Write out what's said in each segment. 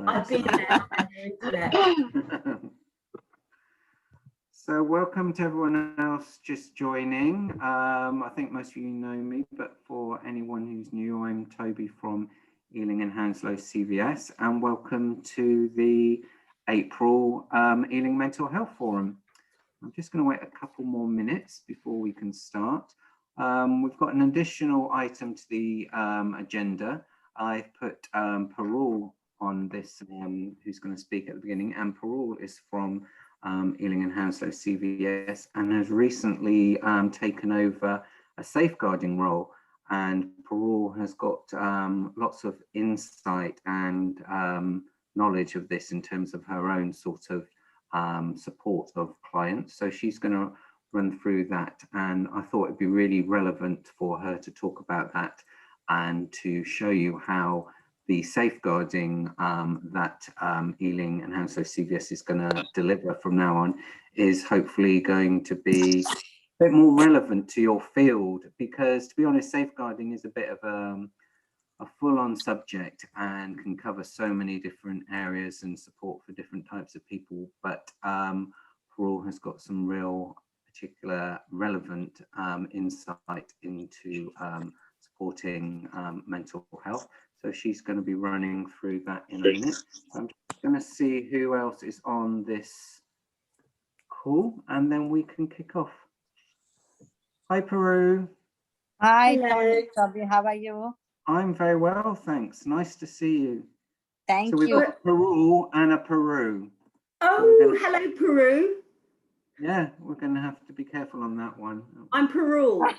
I've been there. So welcome to everyone else just joining. I think most of you know me, but for anyone who's new, I'm Toby from Ealing and Hounslow CVS, and welcome to the April Ealing Mental Health Forum. I'm just going to wait a couple more minutes before we can start. We've got an additional item to the agenda. I've put Parul on this, who's going to speak at the beginning, and Parul is from Ealing and Hounslow CVS and has recently taken over a safeguarding role. And Parul has got lots of insight and knowledge of this in terms of her own sort of support of clients. So she's going to run through that, and I thought it'd be really relevant for her to talk about that and to show you how the safeguarding that Ealing and Hounslow CVS is going to deliver from now on is hopefully going to be a bit more relevant to your field, because to be honest, safeguarding is a bit of a full-on subject and can cover so many different areas and support for different types of people. But Parul has got some real particular relevant insight into supporting mental health. So she's going to be running through that in a minute. So I'm just going to see who else is on this call, and then we can kick off. Hi, Parul. Hi, Toby. How are you? I'm very well, thanks. Nice to see you. Thank so we've you. got Parul and a Peru. Oh, hello, Peru. Yeah, we're going to have to be careful on that one. I'm Parul.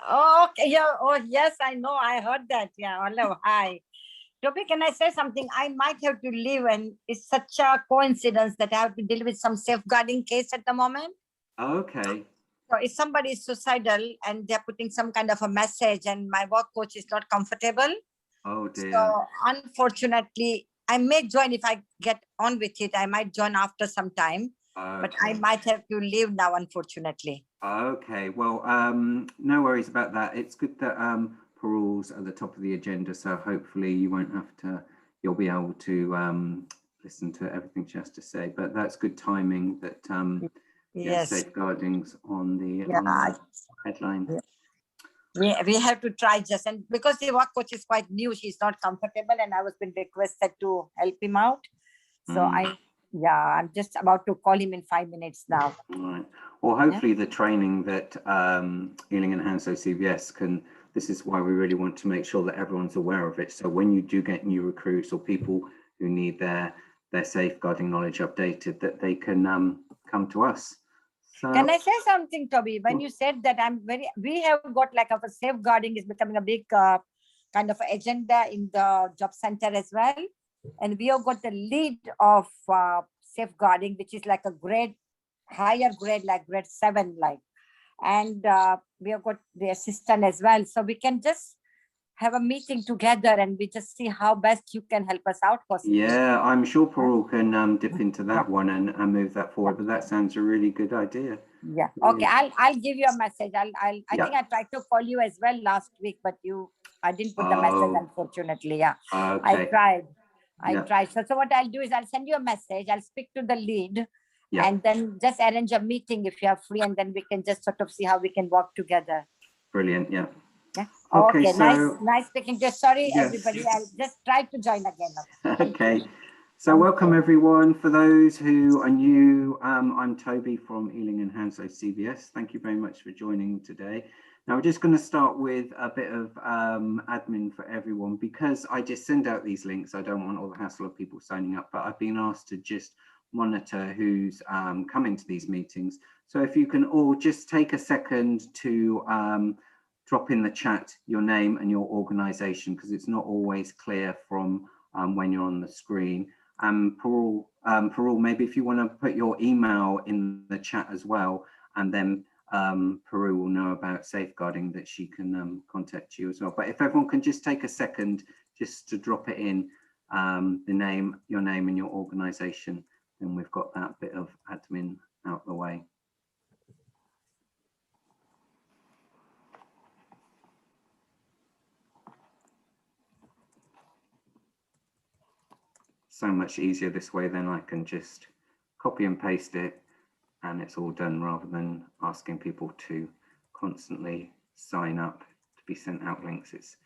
Okay, yeah. Oh, yes, I know. I heard that. Yeah. Hello. Hi. Toby, can I say something? I might have to leave, and it's such a coincidence that I have to deal with some safeguarding case at the moment. Okay. So if somebody is suicidal and they're putting some kind of a message and my work coach is not comfortable. Oh, dear. So unfortunately, I may join if I get on with it. I might join after some time. Okay. But I might have to leave now, unfortunately. Okay, well, no worries about that. It's good that Parul's at the top of the agenda, so hopefully you won't have to, you'll be able to listen to everything she has to say. But that's good timing that yes, safeguarding's on the headline. Yeah. We have to try just, and because the work coach is quite new, she's not comfortable, and I was been requested to help him out. So I'm just about to call him in 5 minutes now. All right. Well, hopefully the training that Ealing and Hounslow CVS can, this is why we really want to make sure that everyone's aware of it. So when you do get new recruits or people who need their safeguarding knowledge updated, that they can come to us. So, can I say something, Toby? When you said that, we have got like a safeguarding is becoming a big kind of agenda in the job center as well. And we have got the lead of safeguarding, which is like a higher grade, like grade 7, like. And we have got the assistant as well. So we can just have a meeting together and we just see how best you can help us out. Possibly. Yeah, I'm sure Parul can dip into that one and move that forward, but that sounds a really good idea. Yeah. Okay. I'll give you a message. I think I tried to call you as well last week, but I didn't put the message, unfortunately. Yeah. Okay. I tried. So what I'll do is I'll send you a message. I'll speak to the lead and then just arrange a meeting if you are free, and then we can just sort of see how we can work together. Brilliant. Yeah. Yeah. Okay. So, nice speaking to you. Sorry, everybody. I'll just try to join again. Okay. So welcome everyone. For those who are new, I'm Toby from Ealing and Hounslow CVS. Thank you very much for joining today. Now we're just going to start with a bit of admin for everyone, because I just send out these links. I don't want all the hassle of people signing up, but I've been asked to just monitor who's coming to these meetings. So if you can all just take a second to drop in the chat your name and your organization, because it's not always clear from when you're on the screen. Parul, maybe if you want to put your email in the chat as well, and then Peru will know about safeguarding, that she can contact you as well. But if everyone can just take a second just to drop it in, your name and your organization, then we've got that bit of admin out the way. so much easier this way. Then I can just copy and paste it and it's all done, rather than asking people to constantly sign up to be sent out links. It's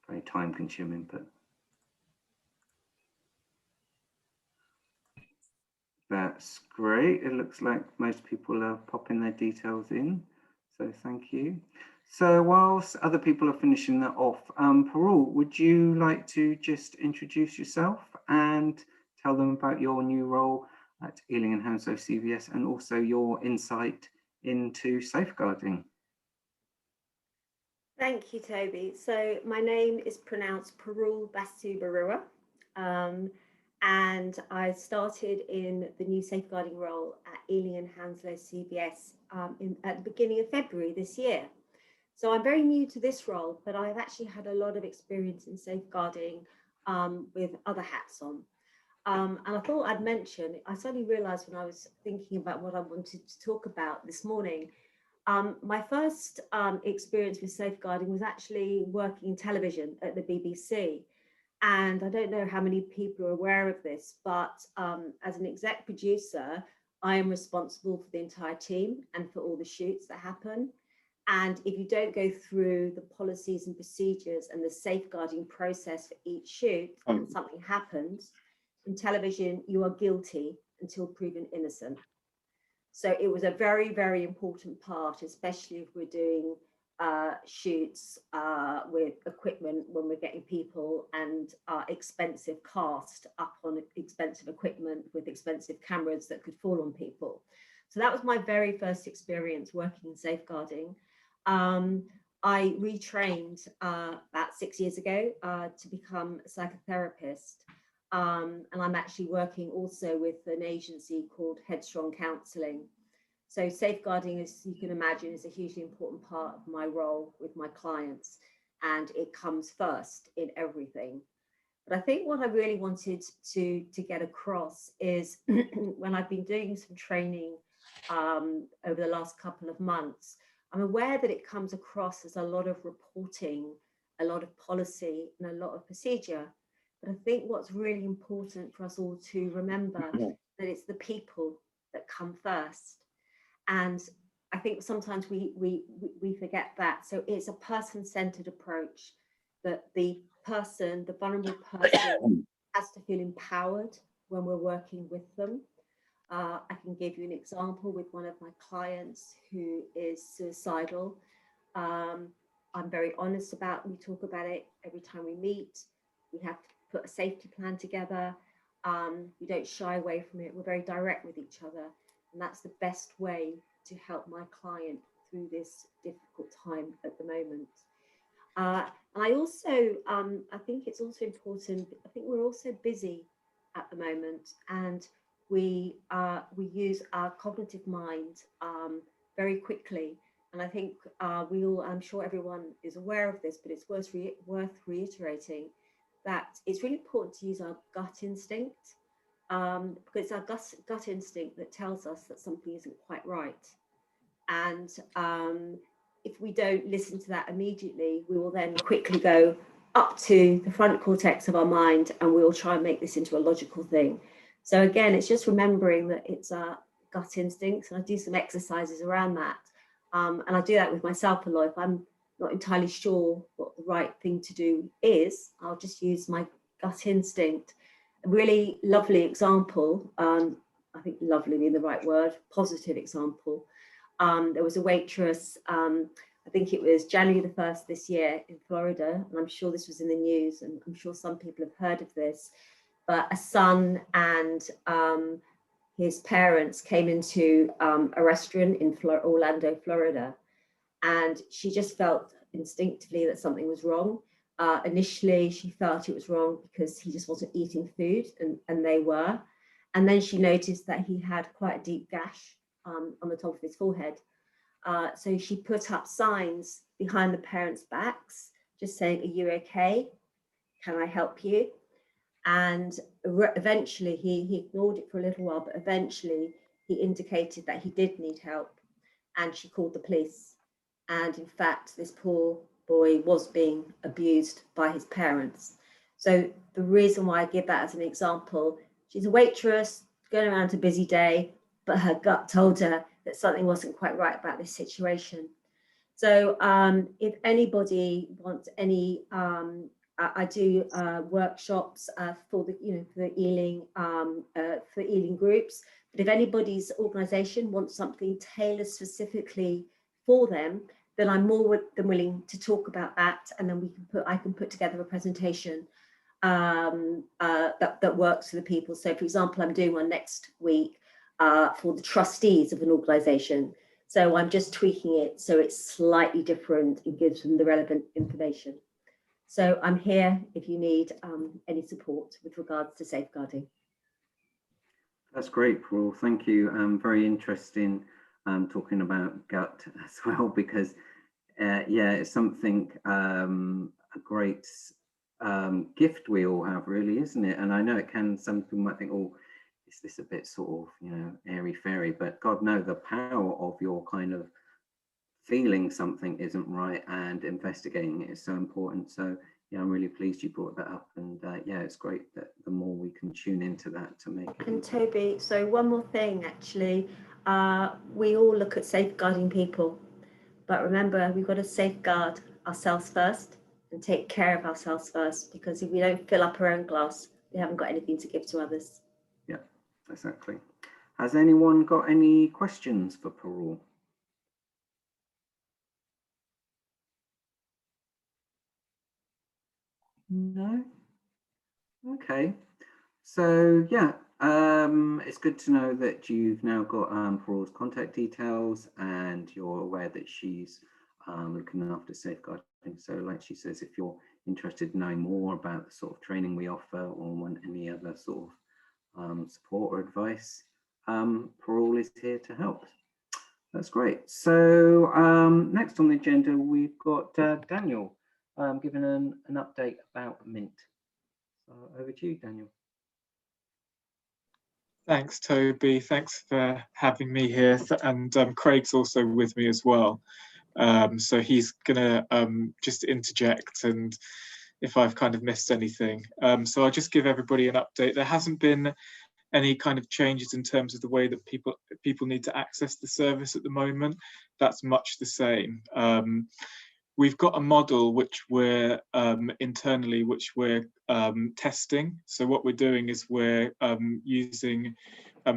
very time consuming, but that's great. It looks like most people are popping their details in, so thank you. So whilst other people are finishing that off, Parul, would you like to just introduce yourself and tell them about your new role at Ealing and Hounslow CVS, and also your insight into safeguarding? Thank you, Toby. So my name is pronounced Parul Basu Barua, and I started in the new safeguarding role at Ealing and Hounslow CVS at the beginning of February this year. So I'm very new to this role, but I've actually had a lot of experience in safeguarding with other hats on. And I thought I'd mention, I suddenly realized when I was thinking about what I wanted to talk about this morning, my first experience with safeguarding was actually working in television at the BBC. And I don't know how many people are aware of this, but as an exec producer, I am responsible for the entire team and for all the shoots that happen. And if you don't go through the policies and procedures and the safeguarding process for each shoot, and something happens in television, you are guilty until proven innocent. So it was a very, very important part, especially if we're doing shoots with equipment, when we're getting people and expensive cast up on expensive equipment with expensive cameras that could fall on people. So that was my very first experience working in safeguarding. I retrained about 6 years ago to become a psychotherapist. And I'm actually working also with an agency called Headstrong Counselling. So safeguarding, as you can imagine, is a hugely important part of my role with my clients, and it comes first in everything. But I think what I really wanted to get across is when I've been doing some training over the last couple of months, I'm aware that it comes across as a lot of reporting, a lot of policy, and a lot of procedure. But I think what's really important for us all to remember that it's the people that come first. And I think sometimes we forget that. So it's a person-centered approach, that the person, the vulnerable person, has to feel empowered when we're working with them. I can give you an example with one of my clients who is suicidal. I'm very honest about, we talk about it every time we meet. We have to put a safety plan together. We don't shy away from it. We're very direct with each other. And that's the best way to help my client through this difficult time at the moment. And I also, I think it's also important, I think we're also busy at the moment, and we use our cognitive mind very quickly. And I think I'm sure everyone is aware of this, but it's worth reiterating that it's really important to use our gut instinct, because it's our gut instinct that tells us that something isn't quite right. And if we don't listen to that immediately, we will then quickly go up to the front cortex of our mind, and we'll try and make this into a logical thing. So again, it's just remembering that it's our gut instincts, and I do some exercises around that. And I do that with myself a lot. If I'm not entirely sure what the right thing to do is, I'll just use my gut instinct. A really lovely example, I think lovely being the right word, positive example. There was a waitress, I think it was January the 1st this year in Florida, and I'm sure this was in the news, and I'm sure some people have heard of this, but a son and his parents came into a restaurant in Orlando, Florida, and she just felt instinctively that something was wrong. Initially, she felt it was wrong because he just wasn't eating food, and they were. And then she noticed that he had quite a deep gash on the top of his forehead. So she put up signs behind the parents' backs, just saying, "Are you okay? Can I help you?" And eventually he ignored it for a little while, but eventually he indicated that he did need help, and she called the police. And in fact, this poor boy was being abused by his parents. So the reason why I give that as an example, she's a waitress going around a busy day, but her gut told her that something wasn't quite right about this situation. So if anybody wants any, I do workshops for the, for the for Ealing groups. But if anybody's organisation wants something tailored specifically for them, then I'm more than willing to talk about that, and then I can put together a presentation that works for the people. So, for example, I'm doing one next week for the trustees of an organisation. So I'm just tweaking it so it's slightly different and gives them the relevant information. So I'm here if you need any support with regards to safeguarding. That's great, Paul. Thank you. Very interesting talking about gut as well, because yeah, it's something, a great gift we all have, really, isn't it? And I know it can, some people might think, oh, is this a bit sort of, airy fairy, but God, no, the power of your kind of feeling something isn't right and investigating it is so important. So yeah, I'm really pleased you brought that up, and yeah, it's great that the more we can tune into that to make it. And Toby, so one more thing, actually, we all look at safeguarding people, but remember, we've got to safeguard ourselves first and take care of ourselves first, because if we don't fill up our own glass, we haven't got anything to give to others. Yeah, exactly. Has anyone got any questions for Parul? No? Okay. So yeah, it's good to know that you've now got Parul's contact details, and you're aware that she's looking after safeguarding. So like she says, if you're interested in knowing more about the sort of training we offer, or want any other sort of support or advice, Parul is here to help. That's great. So next on the agenda, we've got Daniel giving an update about Mint. So over to you, Daniel. Thanks, Toby. Thanks for having me here. And Craig's also with me as well. So he's going to just interject, and if I've kind of missed anything. So I'll just give everybody an update. There hasn't been any kind of changes in terms of the way that people need to access the service at the moment. That's much the same. We've got a model which we're internally, which we're testing. So what we're doing is we're using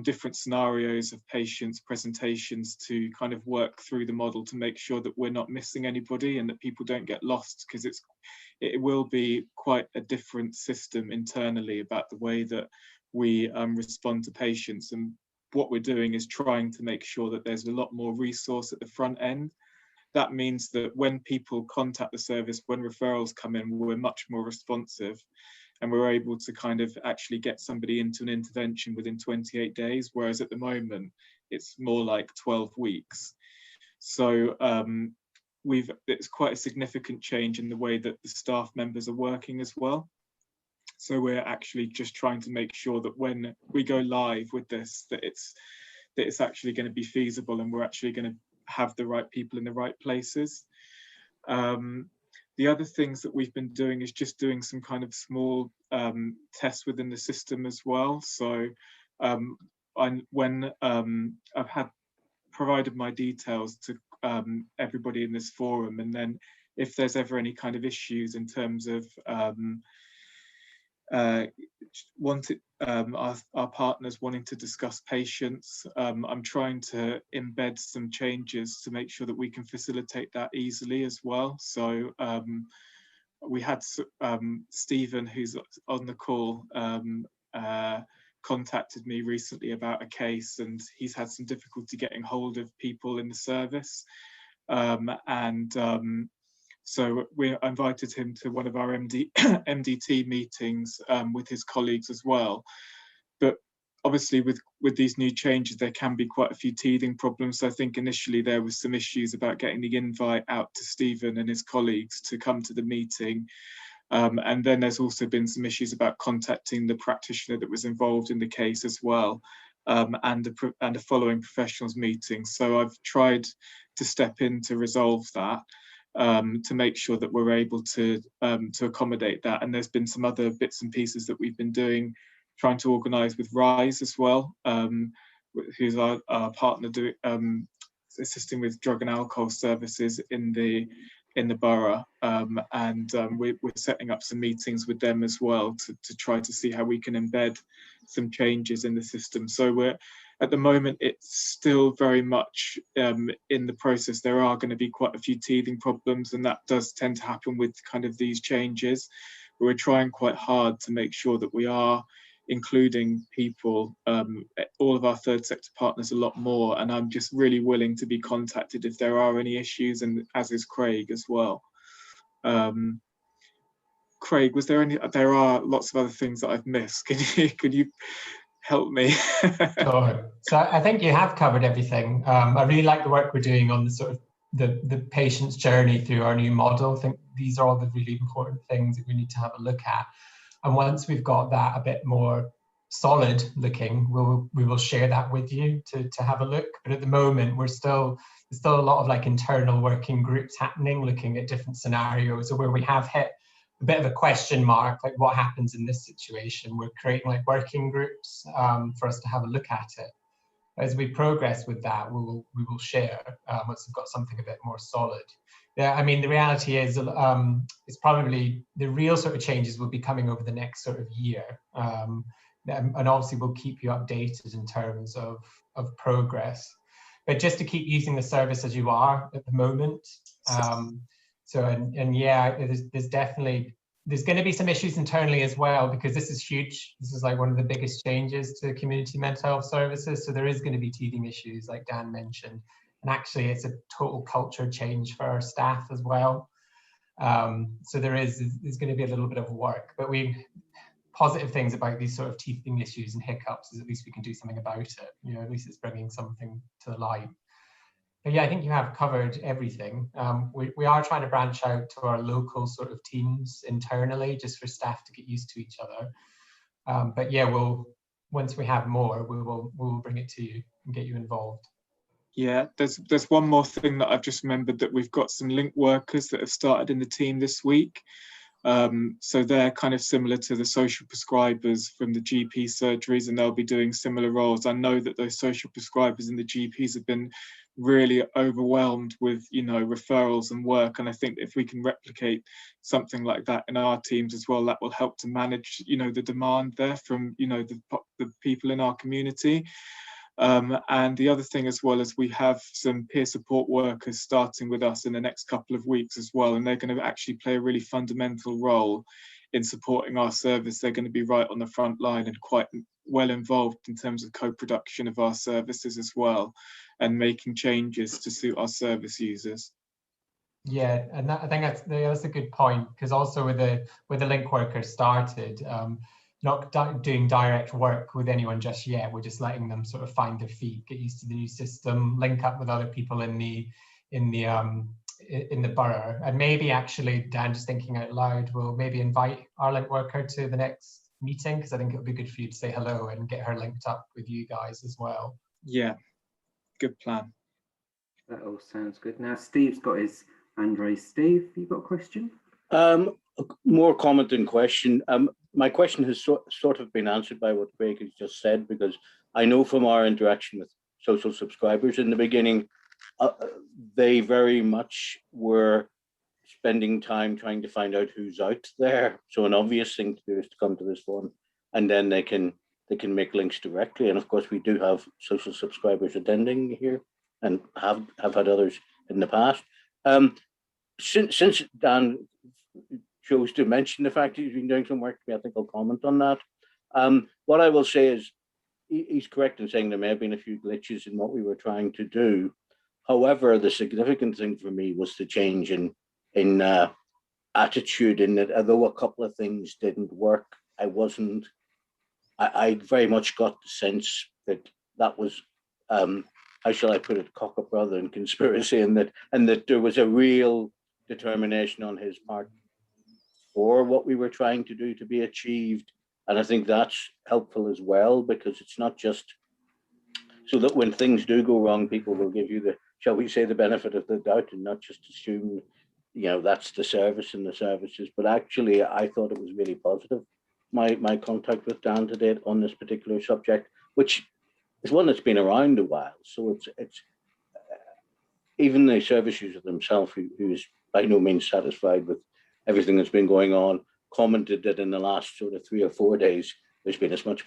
different scenarios of patients' presentations to kind of work through the model to make sure that we're not missing anybody and that people don't get lost, because it will be quite a different system internally about the way that we respond to patients. And what we're doing is trying to make sure that there's a lot more resource at the front end. That means that when people contact the service, when referrals come in, we're much more responsive, and we're able to kind of actually get somebody into an intervention within 28 days, whereas at the moment it's more like 12 weeks. So it's quite a significant change in the way that the staff members are working as well. So we're actually just trying to make sure that when we go live with this, that it's actually going to be feasible, and we're actually going to have the right people in the right places. The other things that we've been doing is just doing some kind of small tests within the system as well. So when I've had provided my details to everybody in this forum, and then if there's ever any kind of issues in terms of our partners wanting to discuss patients, I'm trying to embed some changes to make sure that we can facilitate that easily as well. So we had Stephen, who's on the call, contacted me recently about a case, and he's had some difficulty getting hold of people in the service. So we invited him to one of our MDT meetings with his colleagues as well. But obviously with these new changes, there can be quite a few teething problems. So I think initially there was some issues about getting the invite out to Stephen and his colleagues to come to the meeting. And then there's also been some issues about contacting the practitioner that was involved in the case as well, and a following professionals meeting. So I've tried to step in to resolve that. to make sure that we're able to accommodate that. And there's been some other bits and pieces that we've been doing, trying to organise with RISE as well, who's our partner assisting with drug and alcohol services in the borough, and we're setting up some meetings with them as well to try to see how we can embed some changes in the system. So we're at the moment, it's still very much in the process. There are going to be quite a few teething problems, and that does tend to happen with kind of these changes. But we're trying quite hard to make sure that we are including people, all of our third sector partners a lot more, and I'm just really willing to be contacted if there are any issues, and as is Craig as well. Craig, was there any? There are lots of other things that I've missed. Could you help me? Sure. So I think you have covered everything. I really like the work we're doing on the sort of the patient's journey through our new model. I think these are all the really important things that we need to have a look at. And once we've got that a bit more solid looking, we will share that with you to have a look. But at the moment, there's still a lot of like internal working groups happening, looking at different scenarios, or where we have hit a bit of a question mark, like what happens in this situation. We're creating like working groups for us to have a look at it. As we progress with that, we will share once we've got something a bit more solid. Yeah, I mean, the reality is it's probably the real sort of changes will be coming over the next sort of year. And obviously we'll keep you updated in terms of progress. But just to keep using the service as you are at the moment. Yeah, there's going to be some issues internally as well, because this is huge. This is like one of the biggest changes to community mental health services. So there is going to be teething issues, like Dan mentioned. And actually, it's a total culture change for our staff as well. So there's going to be a little bit of work. But positive things about these sort of teething issues and hiccups is at least we can do something about it. You know, at least it's bringing something to the light. But yeah, I think you have covered everything. We are trying to branch out to our local sort of teams internally, just for staff to get used to each other. But yeah, once we have more, we will bring it to you and get you involved. Yeah, there's one more thing that I've just remembered, that we've got some link workers that have started in the team this week. So they're kind of similar to the social prescribers from the GP surgeries, and they'll be doing similar roles. I know that those social prescribers and the GPs have been really overwhelmed with, you know, referrals and work. And I think if we can replicate something like that in our teams as well, that will help to manage, you know, the demand there from, you know, the people in our community. And the other thing as well is we have some peer support workers starting with us in the next couple of weeks as well, and they're going to actually play a really fundamental role in supporting our service. They're going to be right on the front line and quite well involved in terms of co-production of our services as well, and making changes to suit our service users. Yeah, and I think that's a good point, because also with the link workers started, not doing direct work with anyone just yet. We're just letting them sort of find their feet, get used to the new system, link up with other people in the borough, and maybe actually, Dan, just thinking out loud, we'll maybe invite our link worker to the next meeting, because I think it would be good for you to say hello and get her linked up with you guys as well. Yeah, good plan. That all sounds good. Now Steve's got his hand raised. Steve, you got a question? More comment than question. My question has sort of been answered by what Craig has just said, because I know from our interaction with social subscribers in the beginning, they very much were spending time trying to find out who's out there. So an obvious thing to do is to come to this one, and then they can make links directly. And of course, we do have social subscribers attending here, and have had others in the past. Since Dan chose to mention the fact he's been doing some work for me, I think I'll comment on that. What I will say is he's correct in saying there may have been a few glitches in what we were trying to do. However, the significant thing for me was the change in attitude, in that although a couple of things didn't work, I very much got the sense that was, how shall I put it, cock up rather than conspiracy, and that there was a real determination on his part for what we were trying to do to be achieved. And I think that's helpful as well, because it's not just so that when things do go wrong, people will give you the, shall we say, the benefit of the doubt, and not just assume that's the service and the services. But actually, I thought it was really positive. My contact with Dan today on this particular subject, which is one that's been around a while. So it's even the service user themselves, who's by no means satisfied with everything that's been going on, commented that in the last sort of 3 or 4 days, there's been as much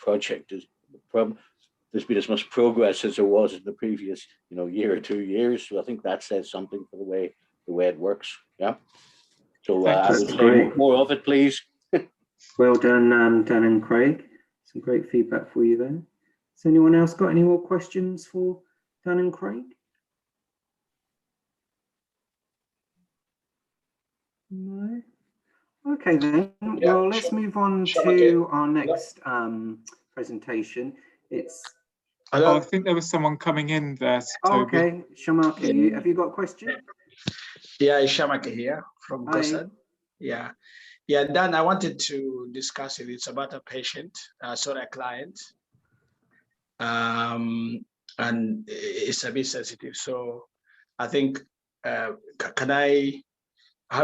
there's been as much progress as there was in the previous, year or 2 years. So I think that says something for the way it works. Yeah. So I would say more of it, please. Well done, Dan and Craig. Some great feedback for you there. Has anyone else got any more questions for Dan and Craig? No. Okay then. Yeah, well, let's move on to our next presentation. It's. Oh, I think there was someone coming in there. Oh, okay, Shamaka, have you got a question? Yeah, Shamaka here from Hi. Gosan. Yeah, Dan, I wanted to discuss it. It's about a patient, sorry, a client, and it's a bit sensitive. So I think, how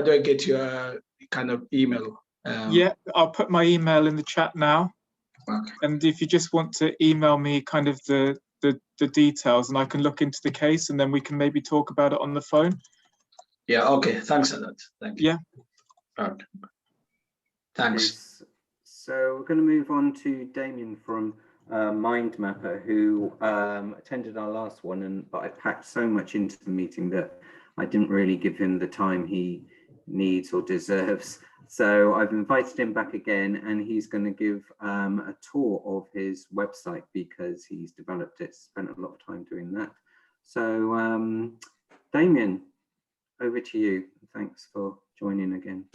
do I get your kind of email? Yeah, I'll put my email in the chat now. Okay. And if you just want to email me kind of the details, and I can look into the case, and then we can maybe talk about it on the phone. Yeah, okay, thanks a lot. Thank you. Yeah. Okay. Thanks. Okay, so we're going to move on to Damien from Mind Mapper, who attended our last one, but I packed so much into the meeting that I didn't really give him the time he needs or deserves. So I've invited him back again, and he's going to give a tour of his website because he's developed it, spent a lot of time doing that. So Damien, over to you. Thanks for joining again.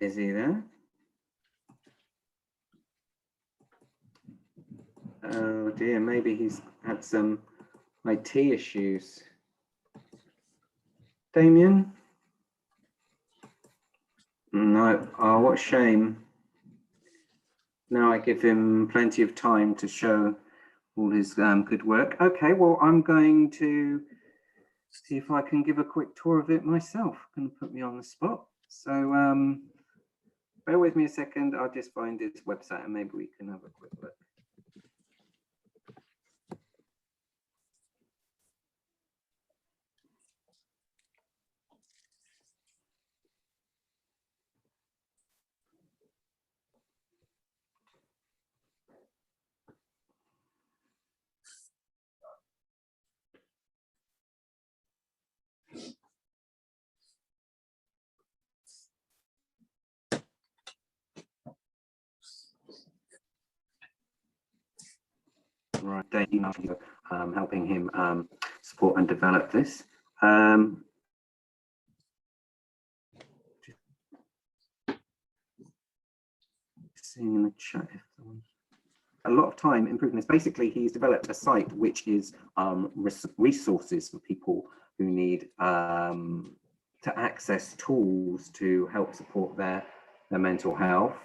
Is he there? Oh dear, maybe he's had some IT issues. Damien? No, oh, what a shame. Now I give him plenty of time to show all his good work. Okay, well, I'm going to see if I can give a quick tour of it myself. Going to put me on the spot. So bear with me a second. I'll just find his website and maybe we can have a quick look. Right, helping him support and develop this. Seeing in the chat if a lot of time improving this. Basically, he's developed a site which is resources for people who need to access tools to help support their mental health.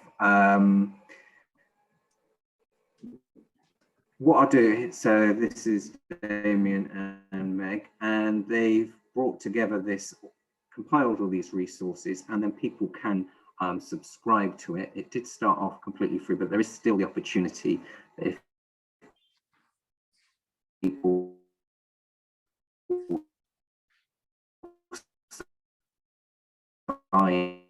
What I'll do, so this is Damien and Meg, and they've brought together this, compiled all these resources, and then people can subscribe to it. It did start off completely free, but there is still the opportunity that if people sign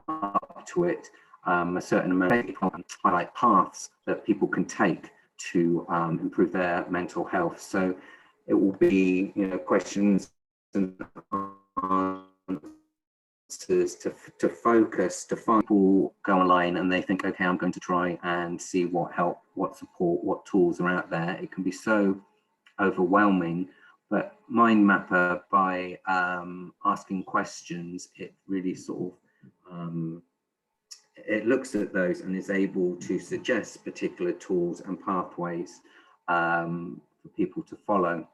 up to it, a certain amount of highlight paths that people can take to improve their mental health. So it will be, questions and answers to focus, to find people go online and they think, okay, I'm going to try and see what help, what support, what tools are out there. It can be so overwhelming, but Mind Mapper, by asking questions, it really sort of it looks at those and is able to suggest particular tools and pathways for people to follow.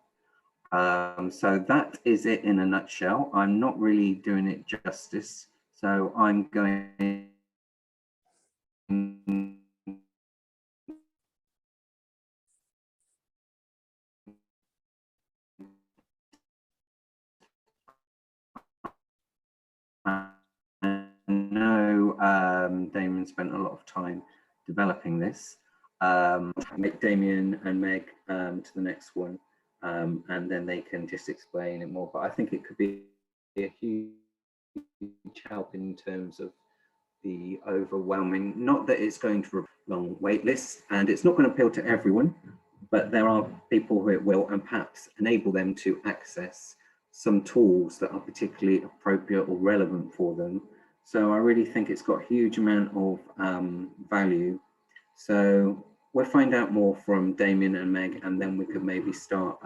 So that is it in a nutshell. I'm not really doing it justice, so I'm going I know Damien spent a lot of time developing this. Make Damien and Meg to the next one, and then they can just explain it more. But I think it could be a huge help in terms of the overwhelming, not that it's going to long wait lists, and it's not going to appeal to everyone, but there are people who it will, and perhaps enable them to access some tools that are particularly appropriate or relevant for them. So I really think it's got a huge amount of value. So we'll find out more from Damien and Meg, and then we could maybe start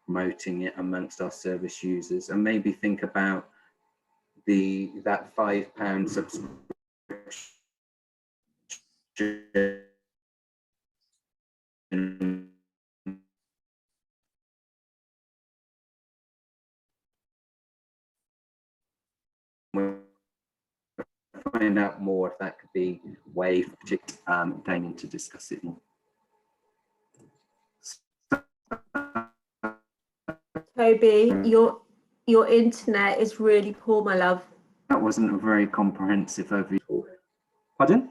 promoting it amongst our service users, and maybe think about that £5 subscription find out more if that could be waived, Damien to discuss it more. Toby, your internet is really poor, my love. That wasn't a very comprehensive overview. Pardon?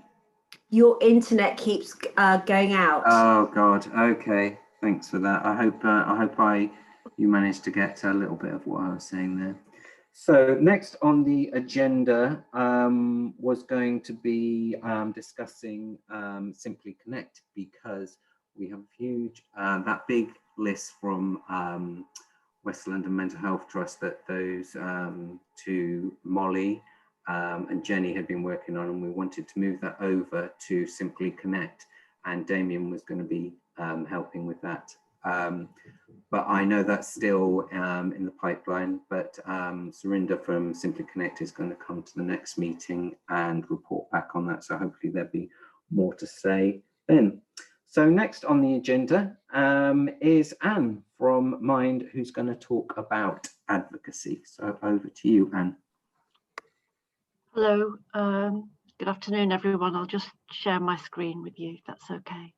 Your internet keeps going out. Oh God. Okay. Thanks for that. I hope you managed to get a little bit of what I was saying there. So next on the agenda was going to be discussing Simply Connect, because we have a huge, that big list from West London Mental Health Trust that those to Molly and Jenny had been working on, and we wanted to move that over to Simply Connect, and Damien was going to be helping with that. But I know that's still in the pipeline, but Surinder from Simply Connect is going to come to the next meeting and report back on that. So hopefully there'll be more to say then. So next on the agenda is Anne from Mind, who's going to talk about advocacy. So over to you, Anne. Hello, good afternoon, everyone. I'll just share my screen with you, if that's okay.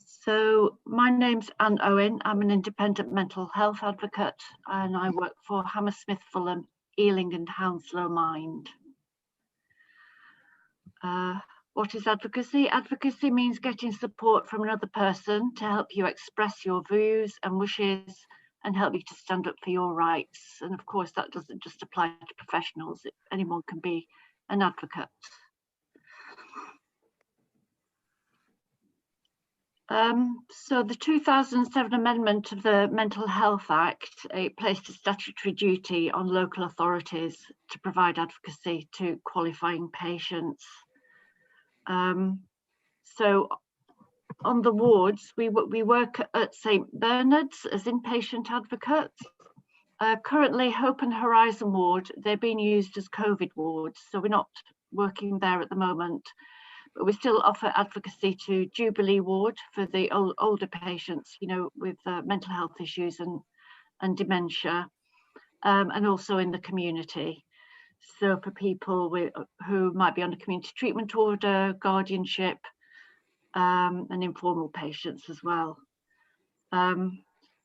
So my name's Anne Owen. I'm an independent mental health advocate, and I work for Hammersmith Fulham, Ealing and Hounslow Mind. What is advocacy? Advocacy means getting support from another person to help you express your views and wishes and help you to stand up for your rights. And of course, that doesn't just apply to professionals. Anyone can be an advocate. So the 2007 amendment of the Mental Health Act, it placed a statutory duty on local authorities to provide advocacy to qualifying patients. So on the wards, we work at St Bernard's as inpatient advocates. Currently, Hope and Horizon ward, they're being used as COVID wards, so we're not working there at the moment. But we still offer advocacy to Jubilee ward for the older patients, you know, with mental health issues and dementia, and also in the community. So for people who might be under community treatment order, guardianship, and informal patients as well.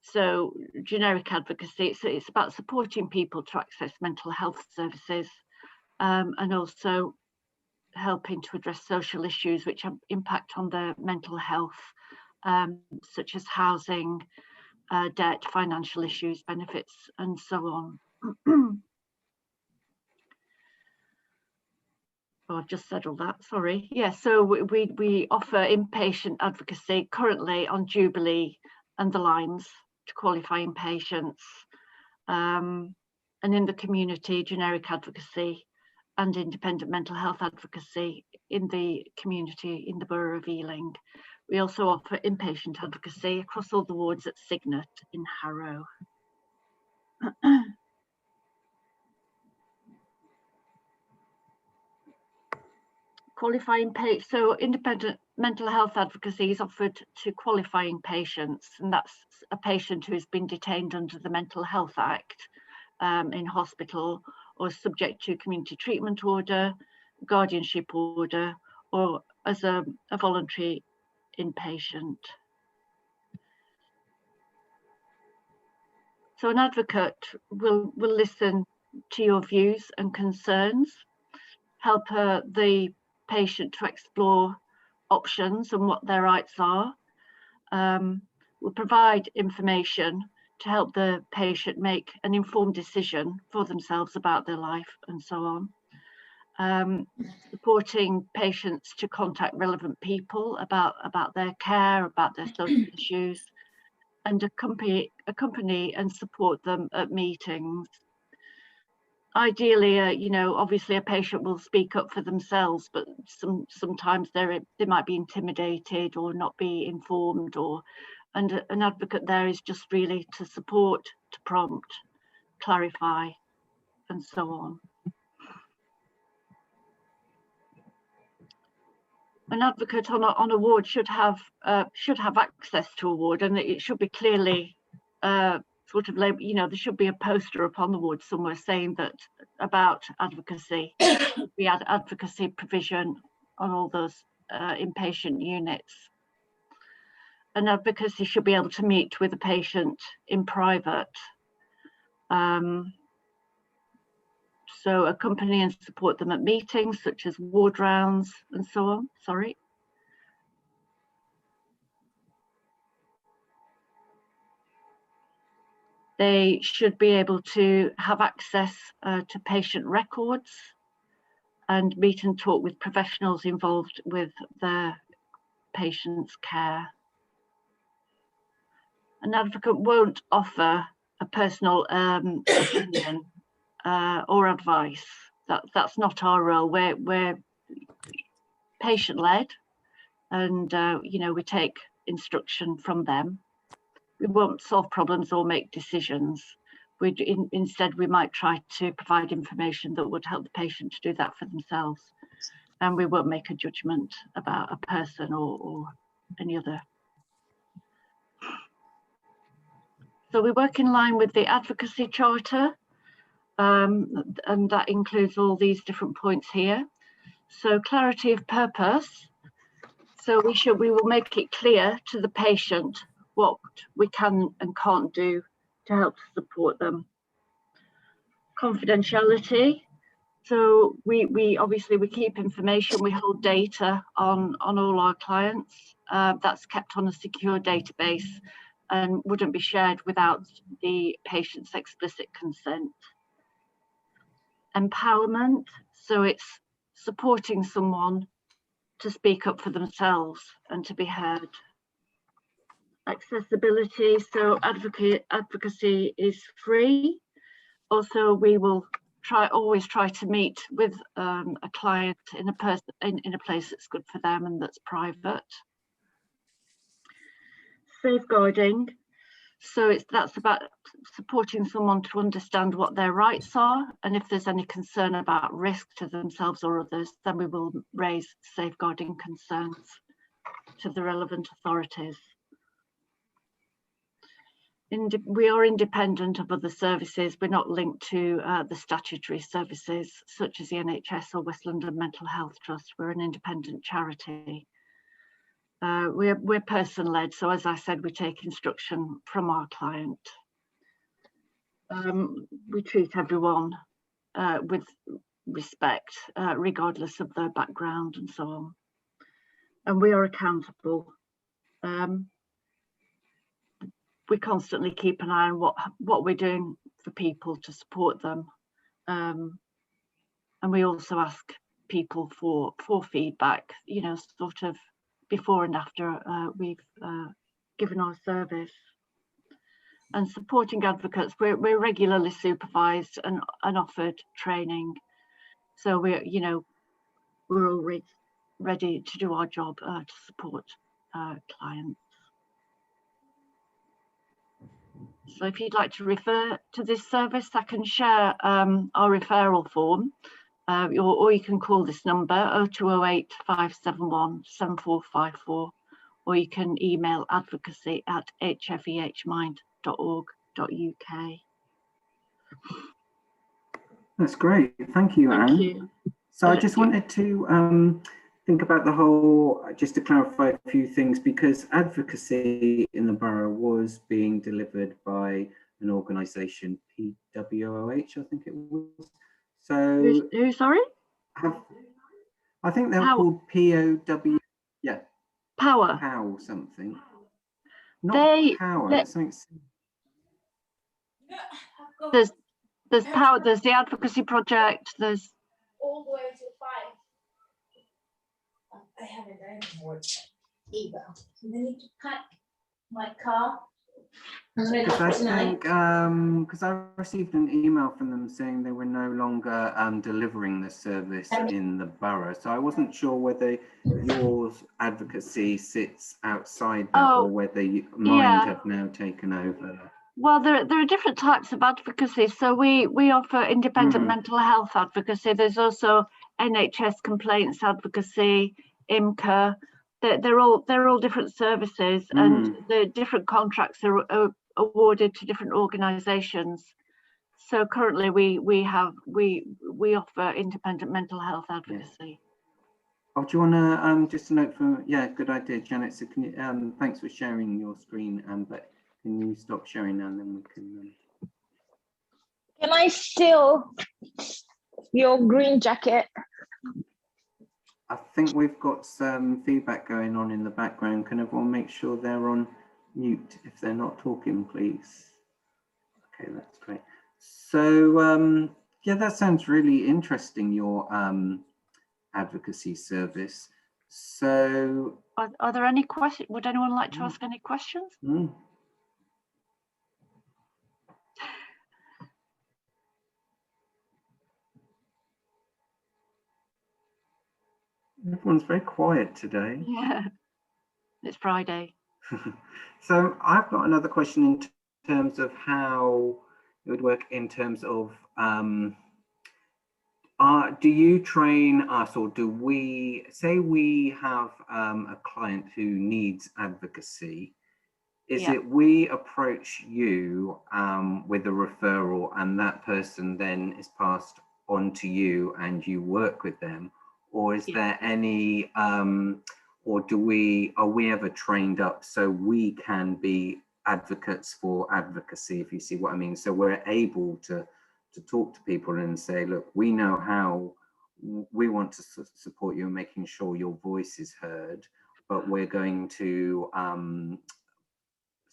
So generic advocacy, it's about supporting people to access mental health services, and also helping to address social issues which impact on their mental health, such as housing, debt, financial issues, benefits, and so on. Oh, I've just said all that, sorry. Yeah, so we offer inpatient advocacy currently on Jubilee and the lines to qualifying patients, and in the community, generic advocacy and independent mental health advocacy in the community in the borough of Ealing. We also offer inpatient advocacy across all the wards at Signet in Harrow. Qualifying patients, so independent mental health advocacy is offered to qualifying patients, and that's a patient who's been detained under the Mental Health Act in hospital, or subject to community treatment order, guardianship order, or as a voluntary inpatient. So an advocate will listen to your views and concerns, help the patient to explore options and what their rights are, will provide information to help the patient make an informed decision for themselves about their life and so on. Supporting patients to contact relevant people about their care, about their social issues, and accompany and support them at meetings. Ideally, obviously a patient will speak up for themselves, but sometimes they might be intimidated or not be informed, and an advocate there is just really to support, to prompt, clarify, and so on. An advocate on a ward should have access to a ward, and it should be clearly sort of labeled. There should be a poster upon the ward somewhere saying that about advocacy. We had advocacy provision on all those inpatient units. An advocacy should be able to meet with a patient in private. So accompany and support them at meetings such as ward rounds and so on. Sorry. They should be able to have access to patient records and meet and talk with professionals involved with their patient's care. An advocate won't offer a personal opinion or advice. That's not our role. We're patient-led, and we take instruction from them. We won't solve problems or make decisions. Instead, we might try to provide information that would help the patient to do that for themselves, and we won't make a judgment about a person or any other. So we work in line with the Advocacy Charter, and that includes all these different points here. So clarity of purpose. So we will make it clear to the patient what we can and can't do to help support them. Confidentiality. So we obviously keep information, we hold data on all our clients. That's kept on a secure database and wouldn't be shared without the patient's explicit consent. Empowerment, so it's supporting someone to speak up for themselves and to be heard. Accessibility, so advocacy is free. Also, we will always try to meet with a client in a place that's good for them and that's private. Safeguarding, so that's about supporting someone to understand what their rights are, and if there's any concern about risk to themselves or others, then we will raise safeguarding concerns to the relevant authorities. We are independent of other services. We're not linked to the statutory services such as the NHS or West London Mental Health Trust. We're an independent charity. We're person-led, so as I said, we take instruction from our client. We treat everyone with respect, regardless of their background and so on. And we are accountable. We constantly keep an eye on what we're doing for people to support them. And we also ask people for feedback, sort of before and after we've given our service. And supporting advocates, we're regularly supervised and offered training. So we're always ready to do our job to support clients. So if you'd like to refer to this service, I can share our referral form, or you can call this number 0208 571 7454, or you can email advocacy@hfehmind.org.uk. That's great. Thank you, Thank Anne. you. So I just wanted to think about the whole, just to clarify a few things, because advocacy in the borough was being delivered by an organisation, PWOH, I think it was. So Who sorry? I think they're Power. called POW, yeah, Power. POW something. Not Power, they- it's something. There's Power, there's the Advocacy Project, there's all the way to 5. I haven't done either. And I need to pack my car. Because I think, because I received an email from them saying they were no longer delivering the service in the borough. So I wasn't sure whether yours advocacy sits outside that or whether mine have now taken over. Well, there are different types of advocacy. So we offer independent mental health advocacy. There's also NHS complaints advocacy, IMCA. They're all different services, and the different contracts are awarded to different organisations. So currently, we offer independent mental health advocacy. Oh, do you want to just a note from? Yeah, good idea, Janet. So can you, thanks for sharing your screen, but can you stop sharing now, and then we can. Can I steal your green jacket? I think we've got some feedback going on in the background. Can everyone make sure they're on mute if they're not talking, please? Okay, that's great. So yeah, that sounds really interesting, your advocacy service. So are there any questions? Would anyone like to ask any questions? Everyone's very quiet today. Yeah, it's Friday. So I've got another question in terms of how it would work in terms of do you train us, or do we say we have a client who needs advocacy? Is it we approach you with a referral, and that person then is passed on to you and you work with them? Or is there any, or are we ever trained up so we can be advocates for advocacy, if you see what I mean? So we're able to talk to people and say, look, we know how we want to support you in making sure your voice is heard, but we're going to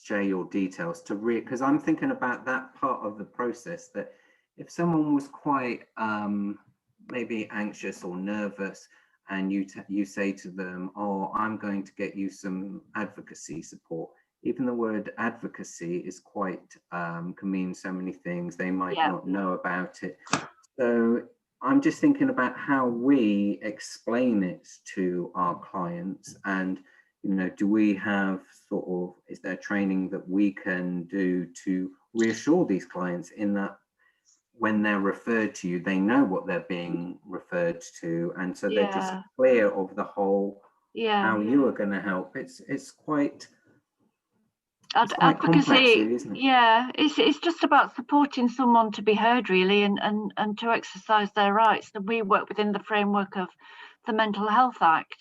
share your details to because I'm thinking about that part of the process, that if someone was quite maybe anxious or nervous, and you say to them, oh, I'm going to get you some advocacy support. Even the word advocacy is quite, can mean so many things. They might not know about it. So I'm just thinking about how we explain it to our clients, and do we have sort of, is there training that we can do to reassure these clients in that when they're referred to you, they know what they're being referred to, and so they're just clear of the whole how you are going to help. It's quite advocacy complex, really, isn't it? Yeah, it's just about supporting someone to be heard, really, and to exercise their rights. And we work within the framework of the Mental Health Act,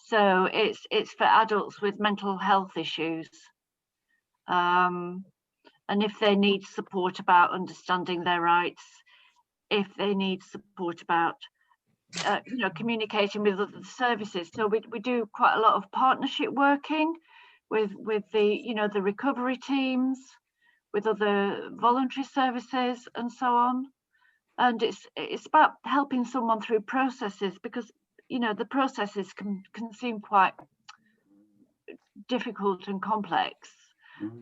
so it's for adults with mental health issues, and if they need support about understanding their rights, if they need support about communicating with other services. So we do quite a lot of partnership working with the the recovery teams, with other voluntary services and so on. And it's about helping someone through processes, because the processes can seem quite difficult and complex.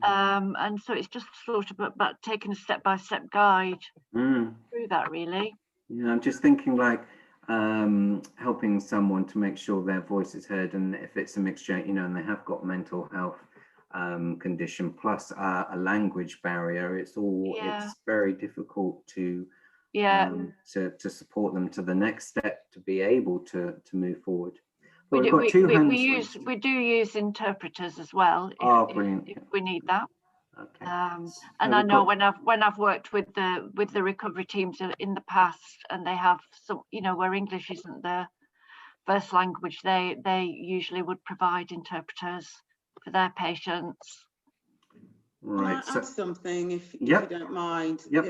And so it's just sort of about taking a step-by-step guide through that, really. Yeah, I'm just thinking like helping someone to make sure their voice is heard, and if it's a mixture, and they have got mental health condition plus a language barrier, it's very difficult to support them to the next step to be able to move forward. But we do use interpreters as well if we need that. Okay. And I know when I've worked with the recovery teams in the past, and they have some, you know, where English isn't their first language, they usually would provide interpreters for their patients. Right. Can I add something, if Yep. you don't mind? Yep.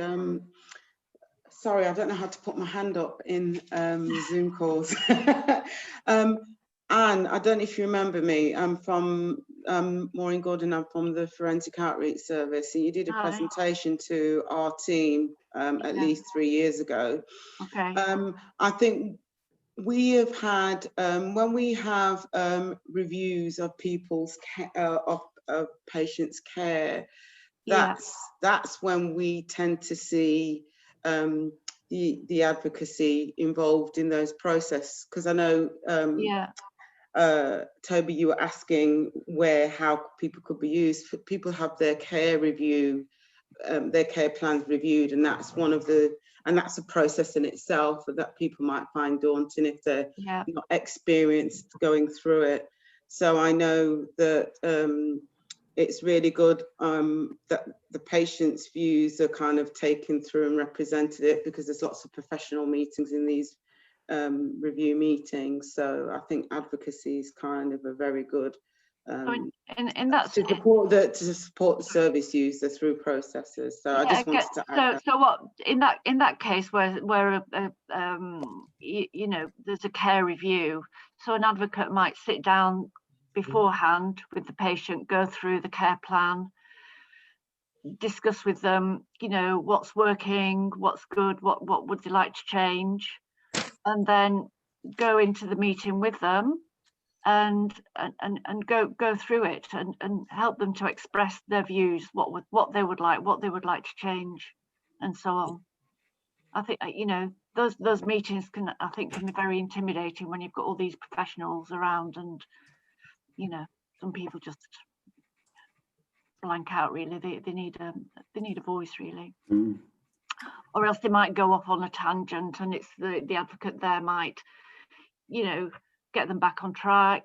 Sorry, I don't know how to put my hand up in Zoom calls. Anne, I don't know if you remember me. I'm from Maureen Gordon. I'm from the Forensic Outreach Service. And you did a Hi. presentation to our team at least 3 years ago. Okay. I think we have had, when we have reviews of people's of patients' care, that's when we tend to see the advocacy involved in those processes. Because I know, Toby, you were asking how people could be used. People have their care review, their care plans reviewed, and that's that's a process in itself that people might find daunting if they're not experienced going through it. So I know that it's really good that the patient's views are kind of taken through and represented it, because there's lots of professional meetings in these review meetings. So I think advocacy is kind of a very good to support the service user through processes. So I just wanted to add that. So what in that case where you know, there's a care review, so an advocate might sit down beforehand with the patient, go through the care plan, discuss with them, you know, what's working, what's good, what would they like to change, and then go into the meeting with them and go through it and help them to express their views, what they would like to change, and so on. I think, you know, those meetings can be very intimidating when you've got all these professionals around, and you know, some people just blank out. Really, they need a voice, really. Or else they might go off on a tangent, and it's the advocate there might, you know, get them back on track.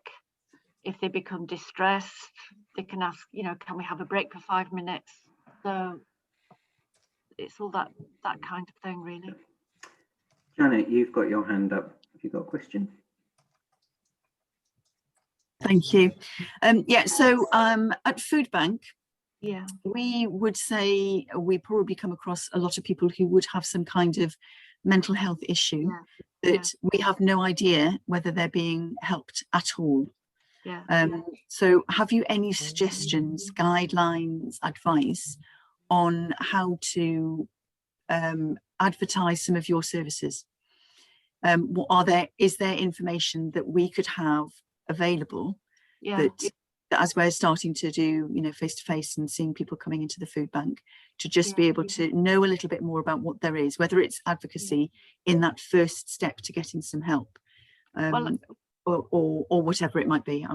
If they become distressed, they can ask, you know, can we have a break for 5 minutes? So it's all that kind of thing, really. Janet, you've got your hand up. Have you got a question? Thank you. So at Food Bank, we would say we probably come across a lot of people who would have some kind of mental health issue that we have no idea whether they're being helped at all. So have you any suggestions, guidelines, advice on how to advertise some of your services? Is there information that we could have available that as we're starting to do, you know, face-to-face and seeing people coming into the food bank, to just be able to know a little bit more about what there is, whether it's advocacy in that first step to getting some help, or whatever it might be.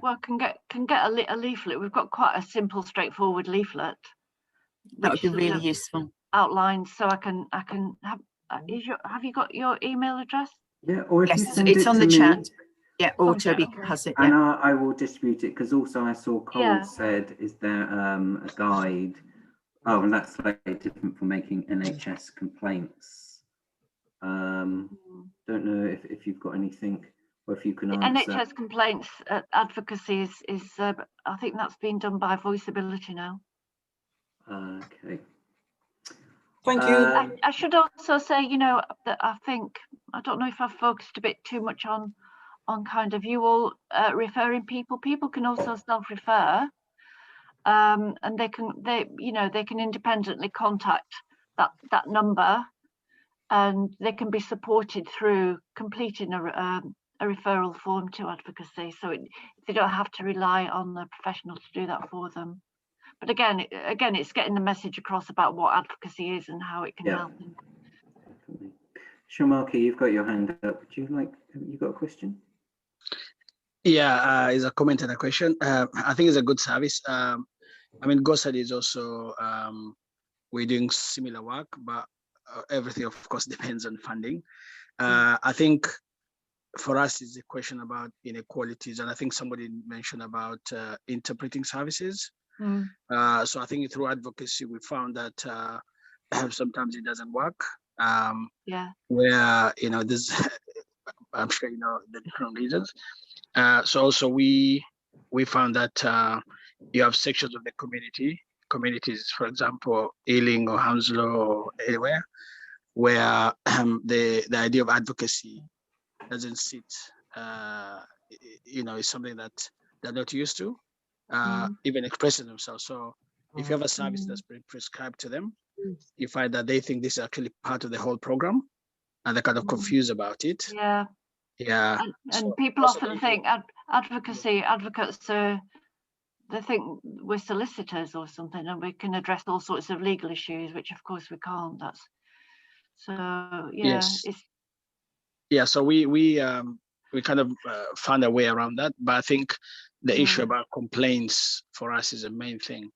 Well, can get a leaflet. We've got quite a simple, straightforward leaflet. That would be really useful. Outlines, so I can have. Have you got your email address? Yeah, or if you send it's it on to the me, chat. Yeah, or Toby has it. And I will distribute it, because also I saw Cole said, is there a guide? Oh, and that's slightly different from making NHS complaints. Don't know if you've got anything, or if you can answer. NHS complaints advocacy is I think that's been done by Voiceability now. Okay. Thank you. I should also say, you know, that I don't know if I've focused a bit too much on kind of you all referring people. People can also self-refer, and they can independently contact that number, and they can be supported through completing a referral form to advocacy. So they don't have to rely on the professional to do that for them. But again, it's getting the message across about what advocacy is and how it can help them. Definitely. Shamaki, you've got your hand up. Would you got a question? Yeah, it's a comment and a question. I think it's a good service. I mean, GOSAD is also, we're doing similar work, but everything, of course, depends on funding. I think for us, it's a question about inequalities. And I think somebody mentioned about interpreting services. So I think through advocacy, we found that sometimes it doesn't work. Where, you know, this, I'm sure you know the different reasons. So also we found that you have sections of the communities, for example, Ealing or Hounslow or anywhere, where the idea of advocacy doesn't sit, you know, is something that they're not used to, even expressing themselves. So if you have a service that's been prescribed to them, you find that they think this is actually part of the whole program, and they're kind of confused about it. Yeah. And So people often think advocates they think we're solicitors or something, and we can address all sorts of legal issues, which of course we can't. That's so yes. It's So we kind of found a way around that, but I think the issue about complaints for us is the main thing,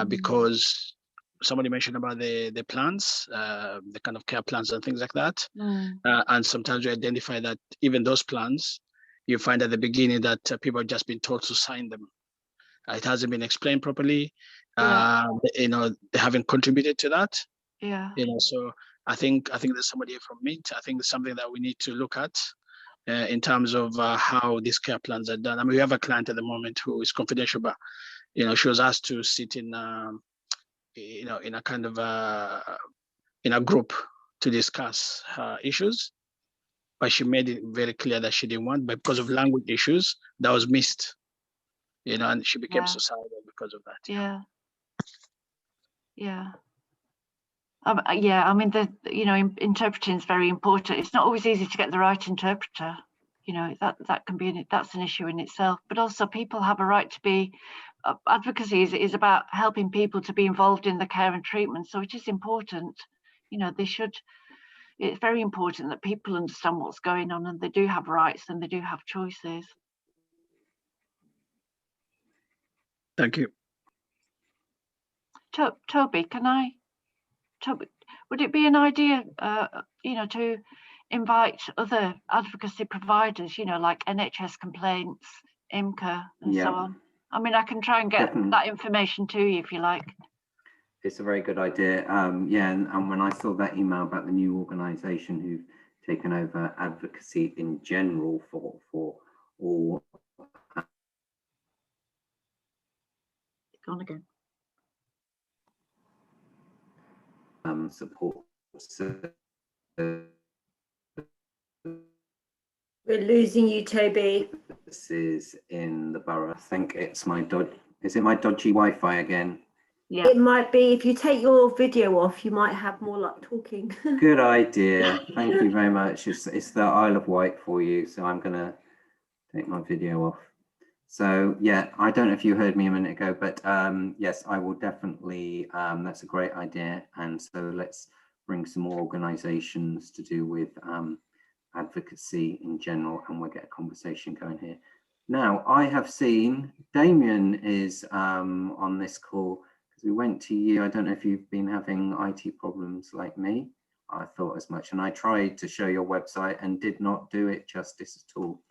because somebody mentioned about the plans, the kind of care plans and things like that, and sometimes we identify that even those plans, you find at the beginning that people have just been told to sign them. It hasn't been explained properly. You know, they haven't contributed to that. You know, so I think there's somebody from Mint. I think it's something that we need to look at in terms of how these care plans are done. I mean, we have a client at the moment who is confidential, but you know, she was asked to sit in, you know, in a kind of in a group to discuss her issues, but she made it very clear that she didn't want, but because of language issues, that was missed. You know, and she became suicidal because of that. I mean, you know, interpreting is very important. It's not always easy to get the right interpreter. You know, that can be that's an issue in itself. But also, people have a right to be. Advocacy is about helping people to be involved in the care and treatment. So it is important. You know, they should. It's very important that people understand what's going on, and they do have rights and they do have choices. Thank you. Toby, would it be an idea, you know, to invite other advocacy providers, you know, like NHS complaints, IMCA, and so on? I mean, I can try and get that information to you if you like. It's a very good idea. And when I saw that email about the new organisation who've taken over advocacy in general for all. Gone again. Support. We're losing you, Toby. This is in the borough. I think it's my is it my dodgy Wi-Fi again? Yeah. It might be. If you take your video off, you might have more luck talking. Good idea. Thank you very much. It's the Isle of Wight for you. So I'm going to take my video off. So yeah, I don't know if you heard me a minute ago, but yes, I will definitely. That's a great idea. And so let's bring some more organisations to do with advocacy in general, and we'll get a conversation going here. Now, I have seen Damien is on this call because we went to you. I don't know if you've been having IT problems like me. I thought as much, and I tried to show your website and did not do it justice at all.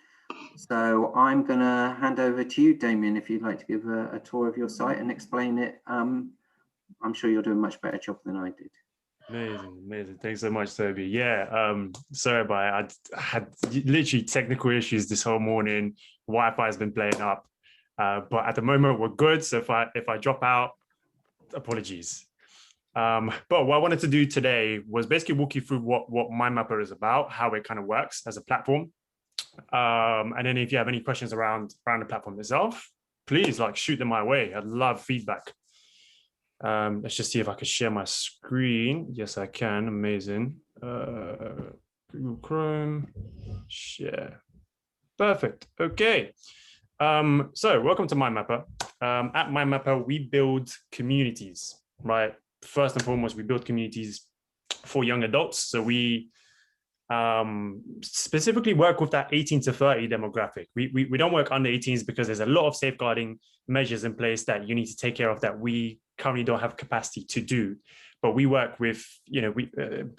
So I'm going to hand over to you, Damien, if you'd like to give a tour of your site and explain it. I'm sure you'll do a much better job than I did. Amazing. Thanks so much, Toby. Yeah, sorry about it. I had literally technical issues this whole morning. Wi-Fi has been playing up, but at the moment we're good. So if I drop out, apologies. But what I wanted to do today was basically walk you through what MyMapper is about, how it kind of works as a platform. And then if you have any questions around the platform itself, please shoot them my way. I'd love feedback. Let's just see if I can share my screen. Yes, I can. Amazing. Google Chrome, share. Perfect. Okay. So welcome to MyMapper. At MyMapper, we build communities, right? First and foremost, we build communities for young adults. So we specifically work with that 18 to 30 demographic. We don't work under 18s because there's a lot of safeguarding measures in place that you need to take care of that we currently don't have capacity to do. But we work with,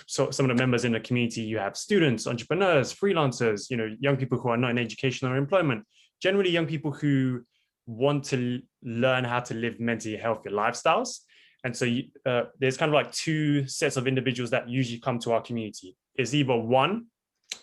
so some of the members in the community. You have students, entrepreneurs, freelancers, young people who are not in education or employment, generally young people who want to learn how to live mentally healthy lifestyles. And so there's kind of like two sets of individuals that usually come to our community. It's either one,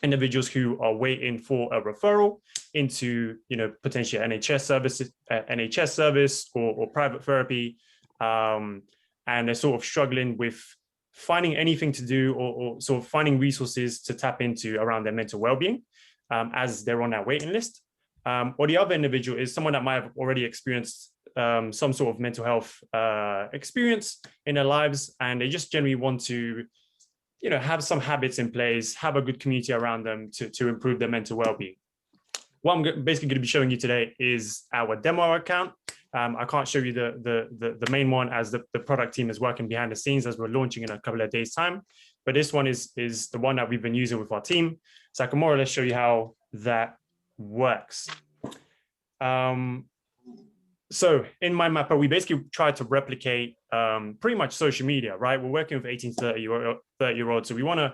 individuals who are waiting for a referral into, potentially NHS services, NHS service or private therapy, and they're sort of struggling with finding anything to do or sort of finding resources to tap into around their mental well-being as they're on that waiting list. Or the other individual is someone that might have already experienced some sort of mental health experience in their lives, and they just generally want to, have some habits in place, have a good community around them to improve their mental well-being. What I'm basically going to be showing you today is our demo account. I can't show you the main one as the product team is working behind the scenes as we're launching in a couple of days' time. But this one is the one that we've been using with our team. So I can more or less show you how that works. So in MindMapper, we basically try to replicate pretty much social media, right? We're working with 18 to 30-year-olds. So we want to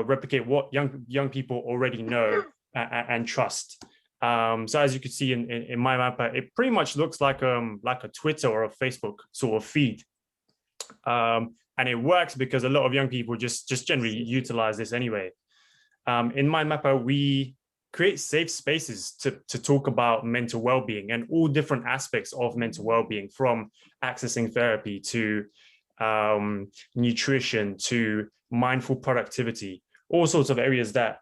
replicate what young people already know and trust. So as you can see in MindMapper, it pretty much looks like a Twitter or a Facebook sort of feed. And it works because a lot of young people just generally utilize this anyway. In MindMapper, we create safe spaces to talk about mental well-being and all different aspects of mental well-being, from accessing therapy to nutrition to mindful productivity, all sorts of areas that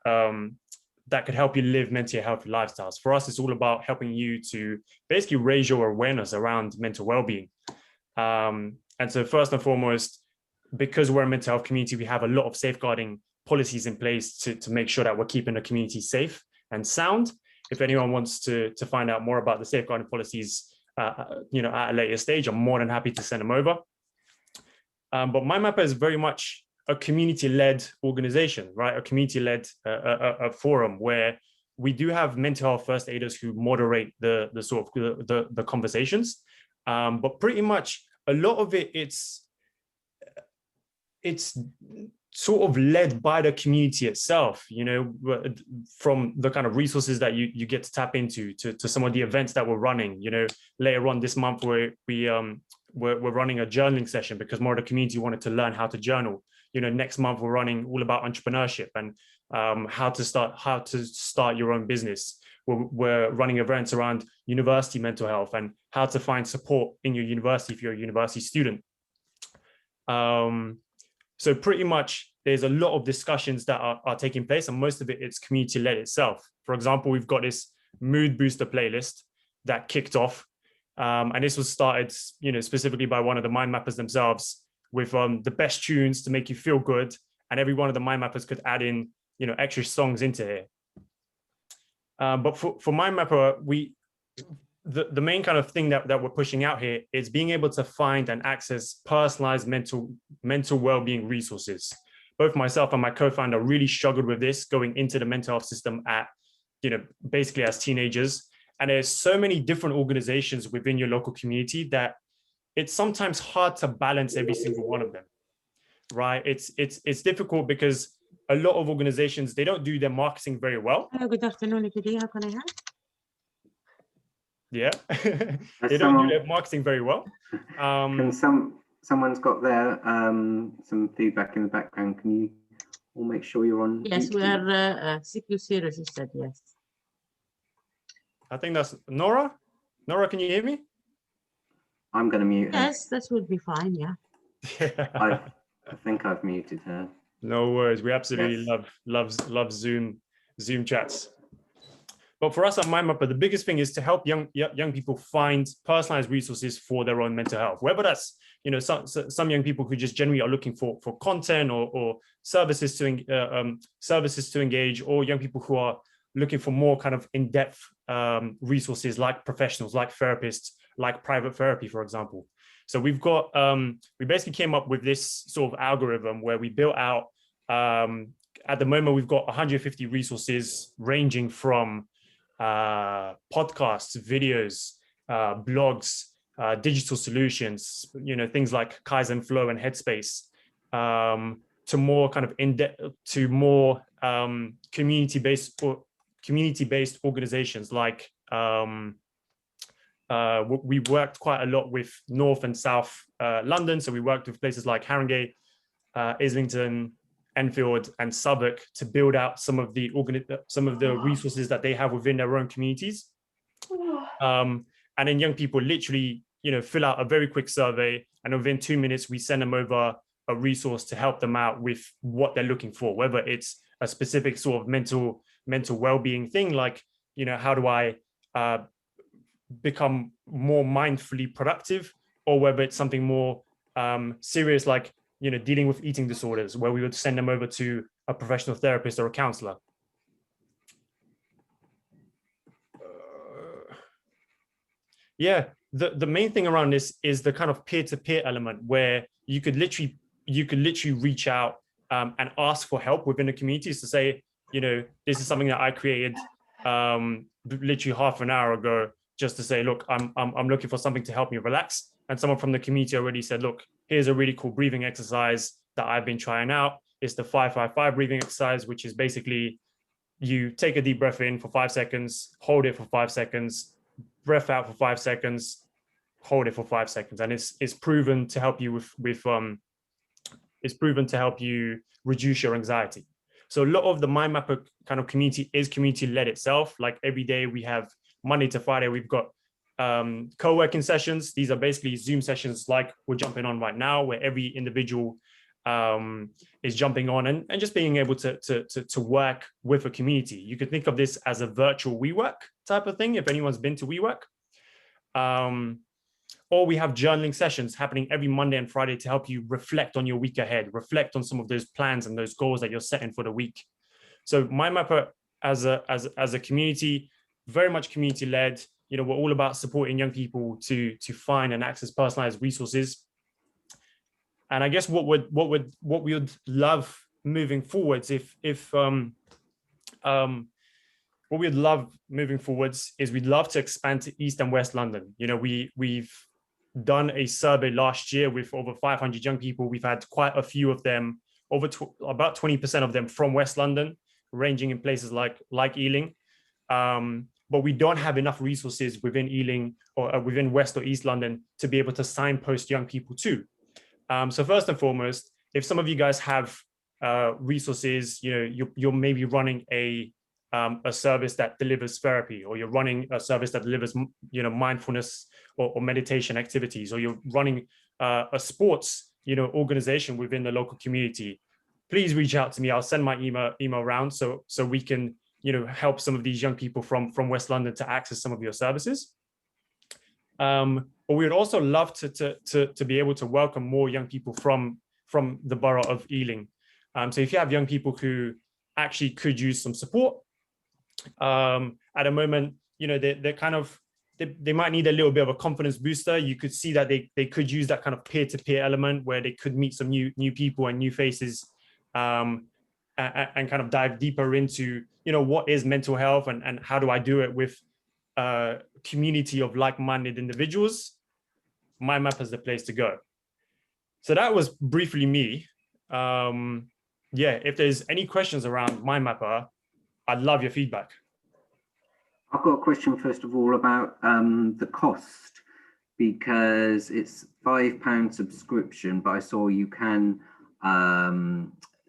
that could help you live mentally healthy lifestyles. For us, it's all about helping you to basically raise your awareness around mental well-being. And so first and foremost, because we're a mental health community, we have a lot of safeguarding policies in place to make sure that we're keeping the community safe and sound. If anyone wants to find out more about the safeguarding policies, at a later stage, I'm more than happy to send them over. But MindMapper is very much a community-led organization, right? A community-led a forum where we do have mental health first aiders who moderate the sort of the conversations. But pretty much a lot of it's sort of led by the community itself, from the kind of resources that you get to tap into to some of the events that we're running. Later on this month, we're running a journaling session because more of the community wanted to learn how to journal. Next month we're running all about entrepreneurship and how to start your own business. We're running events around university mental health and how to find support in your university if you're a university student. So pretty much there's a lot of discussions that are taking place, and most of it's community-led itself. For example, we've got this mood booster playlist that kicked off. And this was started, specifically by one of the MindMappers themselves with the best tunes to make you feel good. And every one of the MindMappers could add in, extra songs into here. But for MindMapper, the main kind of thing that we're pushing out here is being able to find and access personalized mental well-being resources. Both myself and my co-founder really struggled with this going into the mental health system basically as teenagers. And there's so many different organizations within your local community that it's sometimes hard to balance every single one of them, right? It's difficult because a lot of organizations, they don't do their marketing very well. Hello, good afternoon. How can I help? Yeah, they don't do their marketing very well. Can someone's got their some feedback in the background? Can you all make sure you're on? Yes, we are CQC registered. Yes. I think that's Nora. Nora, can you hear me? I'm going to mute her. Yes, that would be fine. Yeah. I think I've muted her. No worries. We absolutely love Zoom chats. But for us at MindMapper, the biggest thing is to help young people find personalized resources for their own mental health. Whether that's some young people who just generally are looking for content or services to engage, or young people who are looking for more kind of in-depth resources like professionals, like therapists, like private therapy, for example. So we've got we basically came up with this sort of algorithm where we built out. At the moment, we've got 150 resources ranging from podcasts, videos, blogs, digital solutions, things like Kaizen Flow and Headspace, to more kind of in-depth, to more community-based organizations like we worked quite a lot with North and South London. So we worked with places like Harringay, Islington, Enfield, and Southwark to build out some of the resources that they have within their own communities. And then young people literally, fill out a very quick survey, and within 2 minutes, we send them over a resource to help them out with what they're looking for, whether it's a specific sort of mental well-being thing, like, how do I become more mindfully productive, or whether it's something more serious, like, dealing with eating disorders, where we would send them over to a professional therapist or a counselor. Yeah, the main thing around this is the kind of peer-to-peer element, where you could literally reach out and ask for help within the communities to say, this is something that I created literally half an hour ago, just to say, look, I'm looking for something to help me relax. And someone from the community already said, look, here's a really cool breathing exercise that I've been trying out. It's the 5-5-5 breathing exercise, which is basically you take a deep breath in for 5 seconds, hold it for 5 seconds, breath out for 5 seconds, hold it for 5 seconds. And it's proven to help you it's proven to help you reduce your anxiety. So a lot of the Mind Mapper kind of community is community-led itself. Like every day we have, Monday to Friday, we've got co-working sessions. These are basically Zoom sessions like we're jumping on right now, where every individual is jumping on and just being able to work with a community. You could think of this as a virtual WeWork type of thing, if anyone's been to WeWork. Or we have journaling sessions happening every Monday and Friday to help you reflect on your week ahead, reflect on some of those plans and those goals that you're setting for the week. So Mind Mapper as a community, very much community-led. We're all about supporting young people to find and access personalized resources. And I guess what we would love moving forwards, what we'd love moving forwards is we'd love to expand to East and West London. We've done a survey last year with over 500 young people. We've had quite a few of them, about 20% of them from West London, ranging in places like Ealing. But we don't have enough resources within Ealing or within West or East London to be able to signpost young people to. So first and foremost, if some of you guys have resources, you're maybe running a service that delivers therapy, or you're running a service that delivers, mindfulness or meditation activities, or you're running a sports, organization within the local community, please reach out to me. I'll send my email around so we can, help some of these young people from West London to access some of your services. But we would also love to be able to welcome more young people from the borough of Ealing. So if you have young people who actually could use some support, at the moment, they're kind of, they might need a little bit of a confidence booster. You could see that they could use that kind of peer-to-peer element where they could meet some new people and new faces, and kind of dive deeper into, what is mental health and how do I do it with a community of like-minded individuals. Mind Mapper is the place to go. So that was briefly me. If there's any questions around Mind Mapper, I'd love your feedback. I've got a question first of all about the cost, because it's £5 subscription, but I saw you can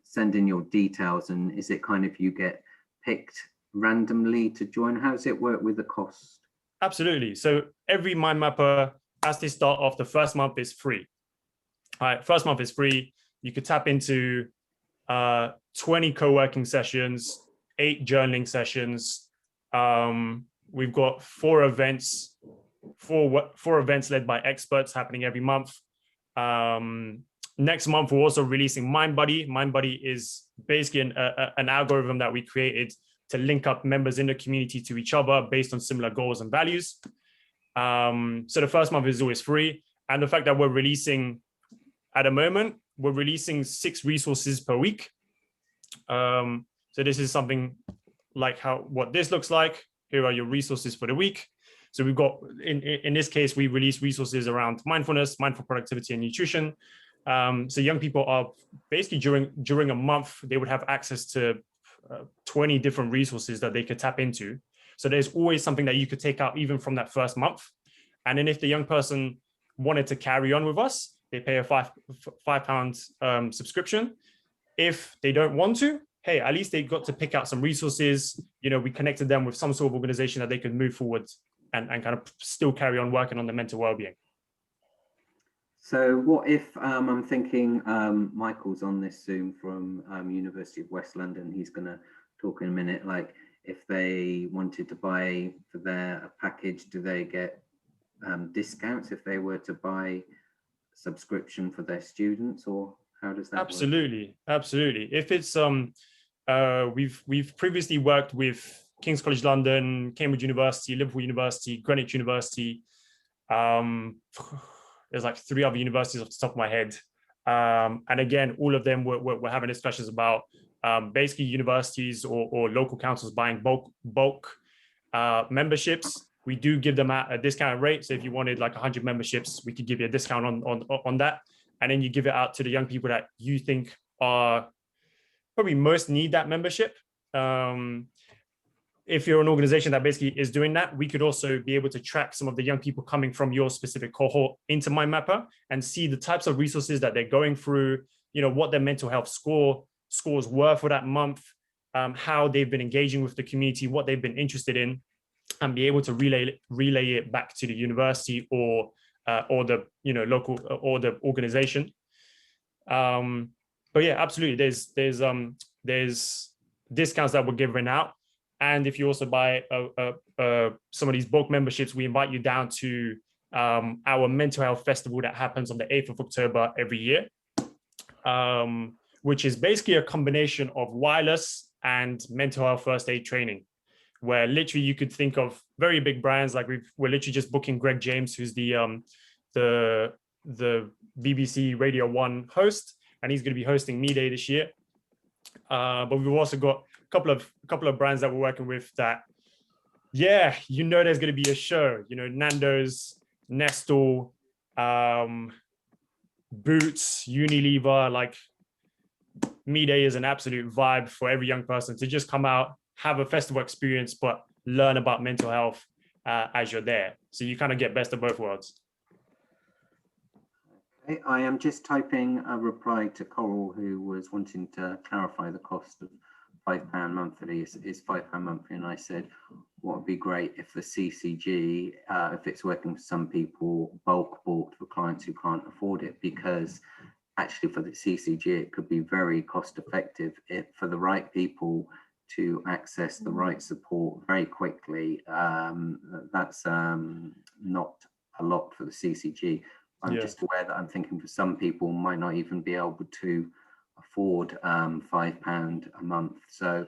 send in your details, and is it kind of you get picked randomly to join? How does it work with the cost? Absolutely. So every Mind Mapper, as they start off, the first month is free. All right, first month is free. You could tap into 20 co-working sessions, 8 journaling sessions. We've got 4 events led by experts happening every month. Next month, we're also releasing Mind Buddy. Mind Buddy is basically an algorithm that we created to link up members in the community to each other based on similar goals and values. So the first month is always free. And the fact that we're releasing, at the moment, we're releasing 6 resources per week. So this is something like what this looks like. Here are your resources for the week. So we've got, in this case, we release resources around mindfulness, mindful productivity, and nutrition. So young people are basically during a month, they would have access to 20 different resources that they could tap into. So there's always something that you could take out even from that first month. And then if the young person wanted to carry on with us, they pay a £5 subscription. If they don't want to, hey, at least they got to pick out some resources. You know, we connected them with some sort of organization that they could move forward and kind of still carry on working on the mental well-being. So what if I'm thinking Michael's on this Zoom from University of West London. He's going to talk in a minute. Like if they wanted to buy for their package, do they get discounts if they were to buy subscription for their students, or how does that work? Absolutely. If it's we've previously worked with King's College London, Cambridge University, Liverpool University, Greenwich University. There's like 3 other universities off the top of my head. And again, all of them we're having discussions about basically universities or local councils buying bulk memberships. We do give them at a discounted rate. So if you wanted like 100 memberships, we could give you a discount on that. And then you give it out to the young people that you think are probably most need that membership. If you're an organization that basically is doing that, we could also be able to track some of the young people coming from your specific cohort into MyMapper and see the types of resources that they're going through, you know, what their mental health scores were for that month, how they've been engaging with the community, what they've been interested in, and be able to relay it back to the university or the local or the organization. But yeah, absolutely. There's discounts that we're giving out. And if you also buy some of these bulk memberships, we invite you down to our mental health festival that happens on the 8th of October every year, which is basically a combination of wireless and mental health first aid training, where literally you could think of very big brands. Like we're literally just booking Greg James, who's the BBC Radio 1 host, and he's going to be hosting Me Day this year. But we've also got a couple of brands that we're working with that, yeah, you know, there's going to be a show. You know, Nando's, Nestle, Boots, Unilever. Like Me Day is an absolute vibe for every young person to just come out, have a festival experience, but learn about mental health as you're there. So you kind of get best of both worlds. I am just typing a reply to Coral, who was wanting to clarify the cost of £5 monthly. Is £5 monthly? And I said, what would be great if the CCG, if it's working for some people, bulk bought for clients who can't afford it, because actually for the CCG, it could be very cost effective if for the right people to access the right support very quickly. That's not a lot for the CCG. I'm just aware that I'm thinking for some people might not even be able to afford £5 a month. So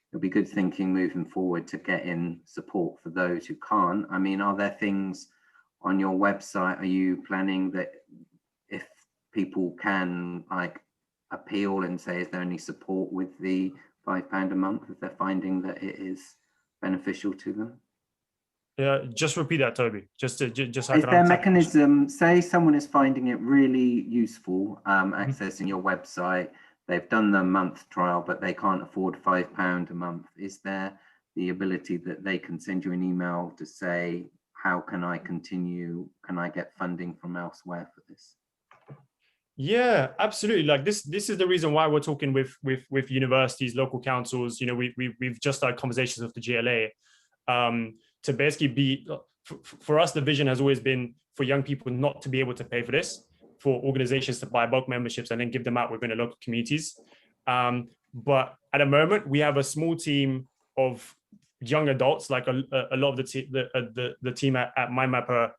it'll be good thinking moving forward to get in support for those who can't. I mean, are there things on your website? Are you planning that if people can like appeal and say, is there any support with the £5 a month if they're finding that it is beneficial to them? Yeah, just repeat that, Toby. Just is there a mechanism? Say someone is finding it really useful, accessing your website. They've done the month trial, but they can't afford £5 a month. Is there the ability that they can send you an email to say, how can I continue? Can I get funding from elsewhere for this? Yeah, absolutely. Like this is the reason why we're talking with universities, local councils. You know, we've just started conversations with the GLA. To basically be, for us, the vision has always been for young people not to be able to pay for this, for organizations to buy bulk memberships and then give them out within the local communities. But at the moment, we have a small team of young adults, like a lot of the team at MyMapper,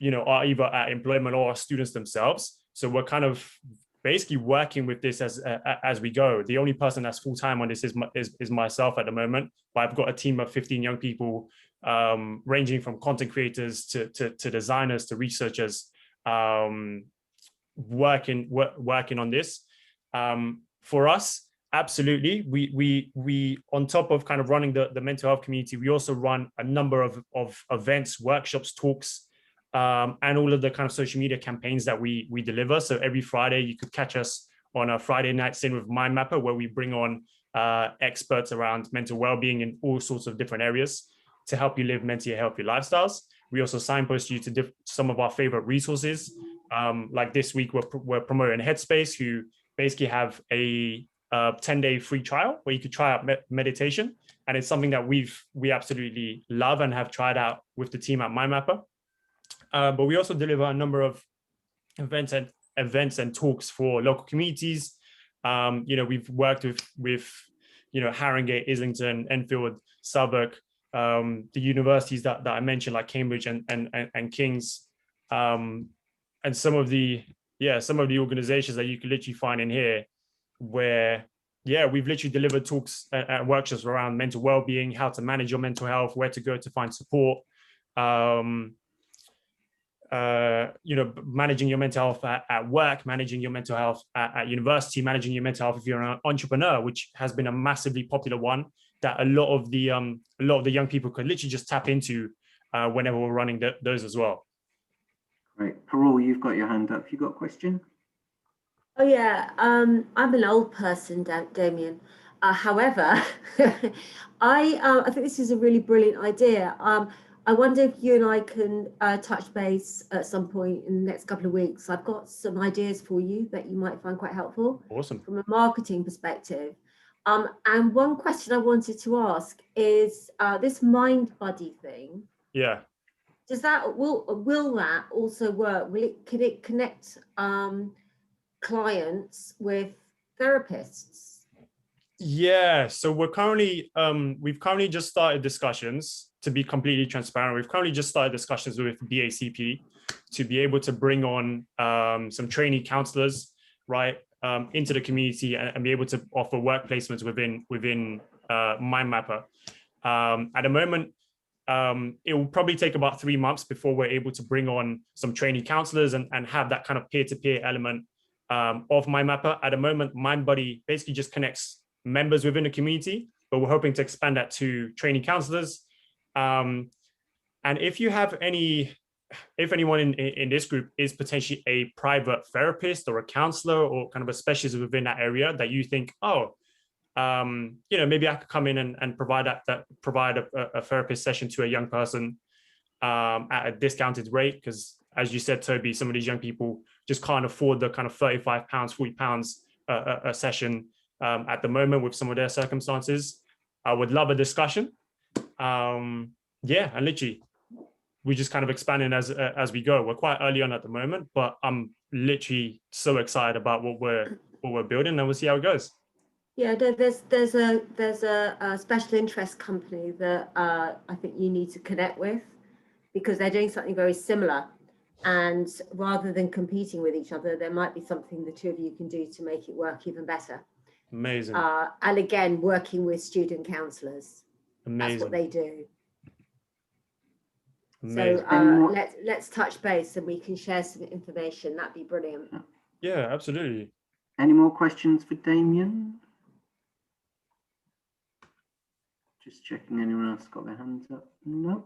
you know, are either at employment or are students themselves. So we're kind of basically working with this as we go. The only person that's full time on this is myself at the moment, but I've got a team of 15 young people, ranging from content creators to designers to researchers, working on this. For us, absolutely, we on top of kind of running the mental health community, we also run a number of events, workshops, talks, and all of the kind of social media campaigns that we deliver. So every Friday, you could catch us on a Friday night scene with MyMapper, where we bring on experts around mental well-being in all sorts of different areas to help you live mentally healthy lifestyles. We also signpost you to some of our favorite resources. Like this week, we're promoting Headspace, who basically have a 10-day free trial where you could try out meditation. And it's something that we absolutely love and have tried out with the team at MyMapper. But we also deliver a number of events and talks for local communities. We've worked with Harringay, Islington, Enfield, Southwark, the universities that I mentioned, like Cambridge and King's, and some of the organizations that you can literally find in here, where we've literally delivered talks and workshops around mental well-being, how to manage your mental health, where to go to find support, managing your mental health at work, managing your mental health at university, managing your mental health if you're an entrepreneur, which has been a massively popular one that a lot of the young people could literally just tap into whenever we're running those as well. Great. Parul, you've got your hand up. You got a question? Oh yeah, I'm an old person, Damien. However, I think this is a really brilliant idea. I wonder if you and I can touch base at some point in the next couple of weeks. I've got some ideas for you that you might find quite helpful. Awesome. From a marketing perspective. And one question I wanted to ask is this Mind Buddy thing. Yeah. Does that will that also work? Could it connect clients with therapists? Yeah, so we've currently just started discussions. To be completely transparent, we've currently just started discussions with BACP to be able to bring on some trainee counselors, right, into the community and be able to offer work placements within MyMapper. At the moment, it will probably take about 3 months before we're able to bring on some trainee counselors and have that kind of peer-to-peer element of MyMapper. At the moment, MindBuddy basically just connects members within the community, but we're hoping to expand that to trainee counselors. And if anyone in this group is potentially a private therapist or a counselor or kind of a specialist within that area that you think, maybe I could come in and provide a therapist session to a young person at a discounted rate, because as you said, Toby, some of these young people just can't afford the kind of £35, £40 a session at the moment with some of their circumstances. I would love a discussion. And literally, we're just kind of expanding as we go. We're quite early on at the moment, but I'm literally so excited about what we're building, and we'll see how it goes. Yeah, there's a special interest company that I think you need to connect with, because they're doing something very similar. And rather than competing with each other, there might be something the two of you can do to make it work even better. Amazing. And again, working with student counsellors. Amazing. That's what they do. Amazing. So let's touch base and we can share some information. That'd be brilliant. Yeah, absolutely. Any more questions for Damien? Just checking anyone else got their hands up. No,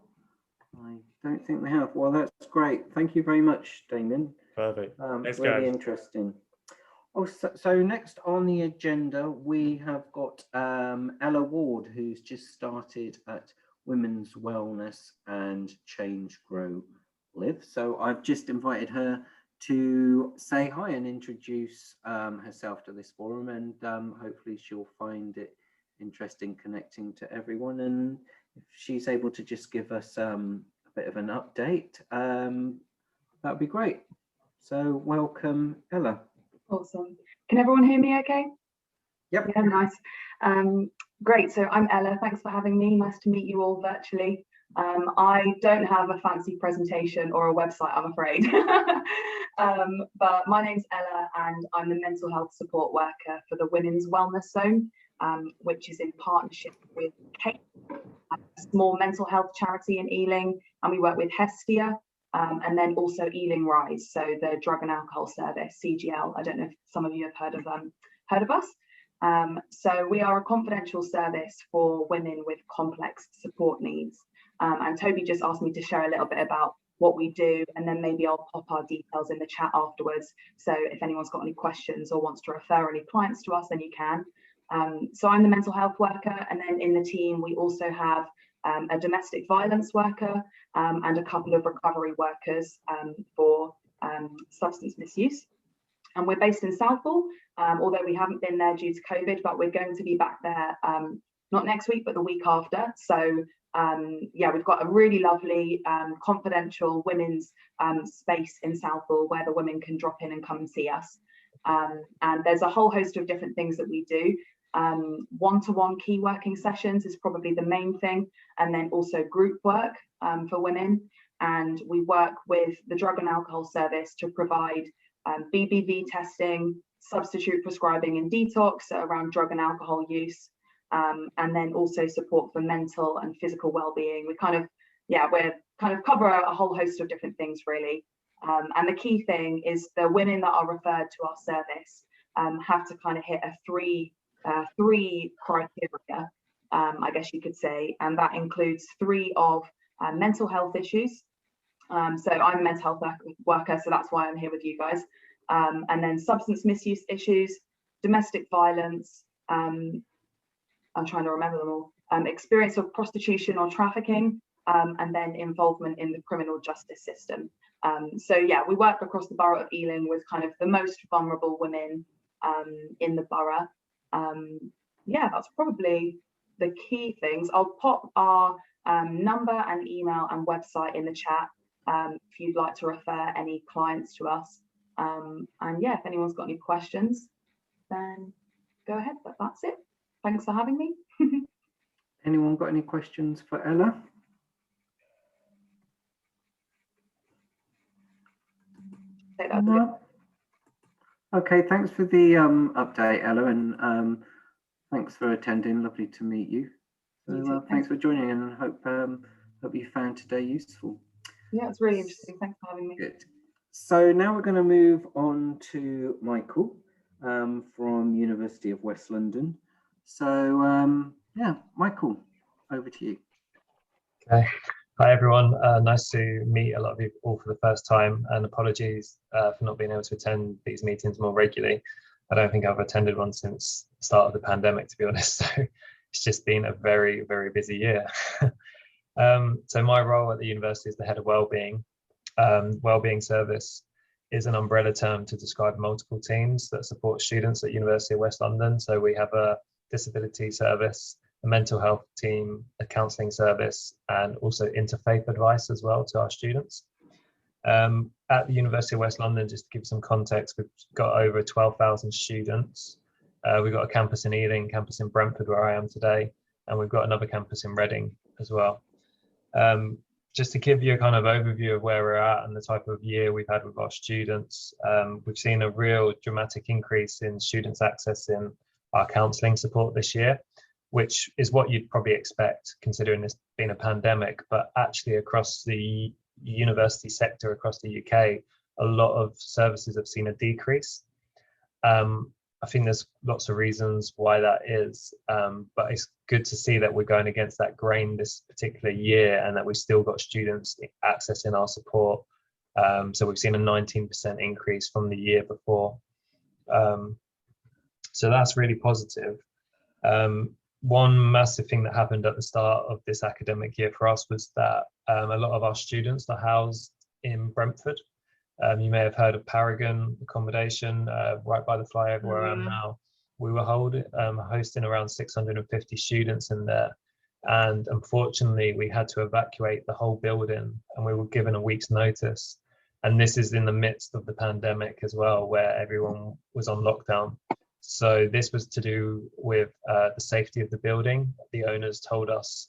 I don't think they have. Well, that's great. Thank you very much, Damien. Perfect. Thanks, really guys. Interesting. Oh, so next on the agenda, we have got Ella Ward, who's just started at Women's Wellness and Change, Grow, Live. So I've just invited her to say hi and introduce herself to this forum, and hopefully she'll find it interesting connecting to everyone. And if she's able to just give us a bit of an update, that would be great. So welcome, Ella. Awesome. Can everyone hear me okay? Yep. Yeah, nice. Great. So I'm Ella. Thanks for having me. Nice to meet you all virtually. I don't have a fancy presentation or a website, I'm afraid. But my name's Ella and I'm the mental health support worker for the Women's Wellness Zone, which is in partnership with Kate, a small mental health charity in Ealing, and we work with Hestia, and then also Ealing Rise, so the drug and alcohol service, CGL. I don't know if some of you have heard of us. So we are a confidential service for women with complex support needs. And Toby just asked me to share a little bit about what we do, and then maybe I'll pop our details in the chat afterwards. So if anyone's got any questions or wants to refer any clients to us, then you can. So I'm the mental health worker, and then in the team we also have a domestic violence worker, and a couple of recovery workers for substance misuse. And we're based in Southall, although we haven't been there due to COVID, but we're going to be back there not next week, but the week after. So yeah, we've got a really lovely confidential women's space in Southall where the women can drop in and come and see us. And there's a whole host of different things that we do. One-to-one key working sessions is probably the main thing, and then also group work for women. And we work with the Drug and Alcohol Service to provide BBV testing, substitute prescribing and detox around drug and alcohol use, and then also support for mental and physical well-being. We kind of, yeah, we're kind of cover a whole host of different things really. And the key thing is the women that are referred to our service have to kind of hit a three criteria, I guess you could say, and that includes 3 of mental health issues. So I'm a mental health worker, so that's why I'm here with you guys. And then substance misuse issues, domestic violence, I'm trying to remember them all, experience of prostitution or trafficking, and then involvement in the criminal justice system. So yeah, we work across the borough of Ealing with kind of the most vulnerable women in the borough. Yeah, that's probably the key things. I'll pop our number and email and website in the chat if you'd like to refer any clients to us. And yeah, if anyone's got any questions, then go ahead, but that's it. Thanks for having me. Anyone got any questions for Ella? No. Okay, thanks for the update, Ella, and thanks for attending. Lovely to meet you. So thanks for joining, and hope you found today useful. Yeah, it's really interesting. Thanks for having me. Good. So now we're going to move on to Michael from University of West London. So yeah, Michael, over to you. Okay. Hi everyone, nice to meet a lot of you all for the first time, and apologies for not being able to attend these meetings more regularly. I don't think I've attended one since the start of the pandemic, to be honest, so it's just been a very, very busy year. So my role at the university is the head of wellbeing. Wellbeing service is an umbrella term to describe multiple teams that support students at University of West London. So we have a disability service, a mental health team, a counselling service, and also interfaith advice as well to our students. At the University of West London, just to give some context, we've got over 12,000 students. We've got a campus in Ealing, campus in Brentford, where I am today, and we've got another campus in Reading as well. Just to give you a kind of overview of where we're at and the type of year we've had with our students, we've seen a real dramatic increase in students accessing our counselling support this year, which is what you'd probably expect considering this being a pandemic, but actually across the university sector across the UK, a lot of services have seen a decrease. I think there's lots of reasons why that is, but it's good to see that we're going against that grain this particular year and that we've still got students accessing our support. So we've seen a 19% increase from the year before. So that's really positive. One massive thing that happened at the start of this academic year for us was that a lot of our students are housed in Brentford. You may have heard of Paragon accommodation right by the flyover where I am now. We were hosting around 650 students in there. And unfortunately, we had to evacuate the whole building and we were given a week's notice. And this is in the midst of the pandemic as well, where everyone was on lockdown. So this was to do with the safety of the building. The owners told us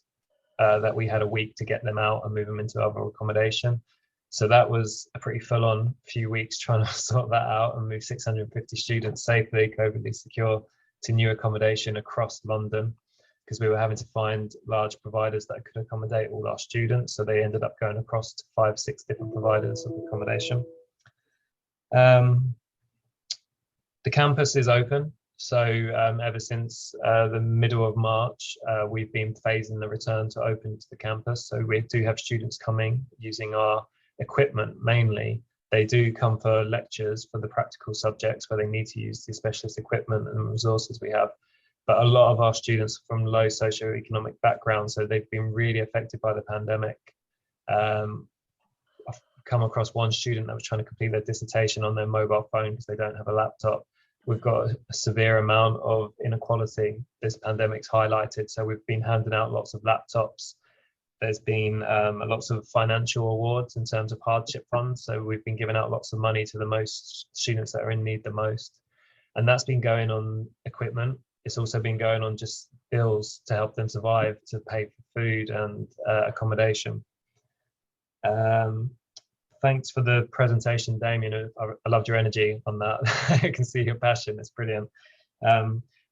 that we had a week to get them out and move them into other accommodation. So that was a pretty full-on few weeks trying to sort that out and move 650 students safely, COVIDly secure, to new accommodation across London, because we were having to find large providers that could accommodate all our students. So they ended up going across to 5-6 different providers of accommodation. The campus is open. So ever since the middle of March, we've been phasing the return to open to the campus. So we do have students coming using our equipment mainly. They do come for lectures for the practical subjects where they need to use the specialist equipment and resources we have. But a lot of our students are from low socioeconomic backgrounds, so they've been really affected by the pandemic. I've come across one student that was trying to complete their dissertation on their mobile phone because they don't have a laptop. We've got a severe amount of inequality this pandemic's highlighted. So we've been handing out lots of laptops. There's been lots of financial awards in terms of hardship funds. So we've been giving out lots of money to the most students that are in need the most. And that's been going on equipment. It's also been going on just bills to help them survive, to pay for food and accommodation. Thanks for the presentation, Damien. I loved your energy on that. I can see your passion, it's brilliant.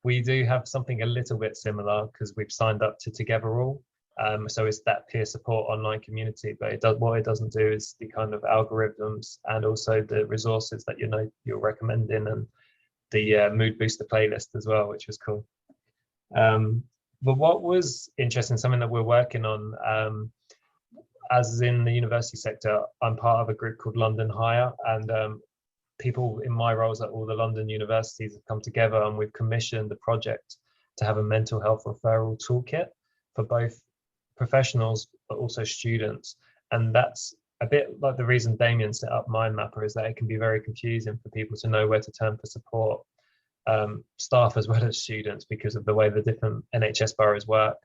We do have something a little bit similar because we've signed up to Together All. So it's that peer support online community, but what it doesn't do is the kind of algorithms and also the resources that you're recommending, and the mood booster playlist as well, which was cool. But what was interesting, something that we're working on, as in the university sector, I'm part of a group called London Hire, and people in my roles at all the London universities have come together, and we've commissioned a project to have a mental health referral toolkit for both professionals but also students. And that's a bit like the reason Damien set up MindMapper, is that it can be very confusing for people to know where to turn for support, staff as well as students, because of the way the different NHS boroughs work.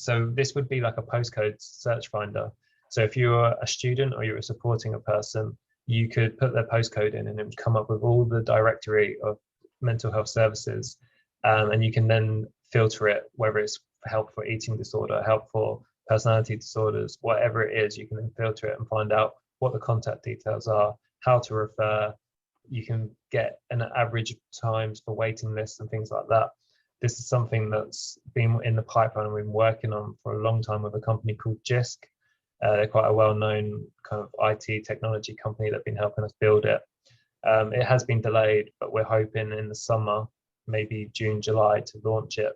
So this would be like a postcode search finder. So if you're a student or you're supporting a person, you could put their postcode in and it would come up with all the directory of mental health services. And you can then filter it, whether it's help for eating disorder, help for personality disorders, whatever it is, you can then filter it and find out what the contact details are, how to refer. You can get an average times for waiting lists and things like that. This is something that's been in the pipeline and we've been working on for a long time with a company called JISC. They're quite a well-known kind of IT technology company that's been helping us build it. It has been delayed, but we're hoping in the summer, maybe June, July, to launch it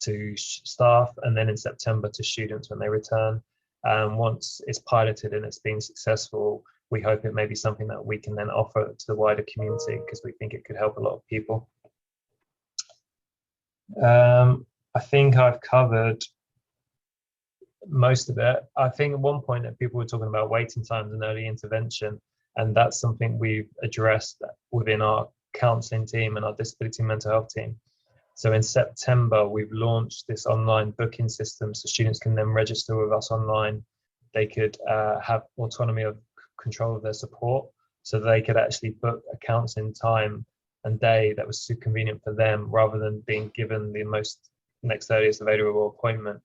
to staff, and then in September to students when they return. Once it's piloted and it's been successful, we hope it may be something that we can then offer to the wider community, because we think it could help a lot of people. I think I've covered most of it. I think at one point that people were talking about waiting times and early intervention, and that's something we've addressed within our counselling team and our disability mental health team. So in September, we've launched this online booking system, so students can then register with us online. They could have autonomy of control of their support, so they could actually book a counselling time and day that was super convenient for them, rather than being given the next earliest available appointment.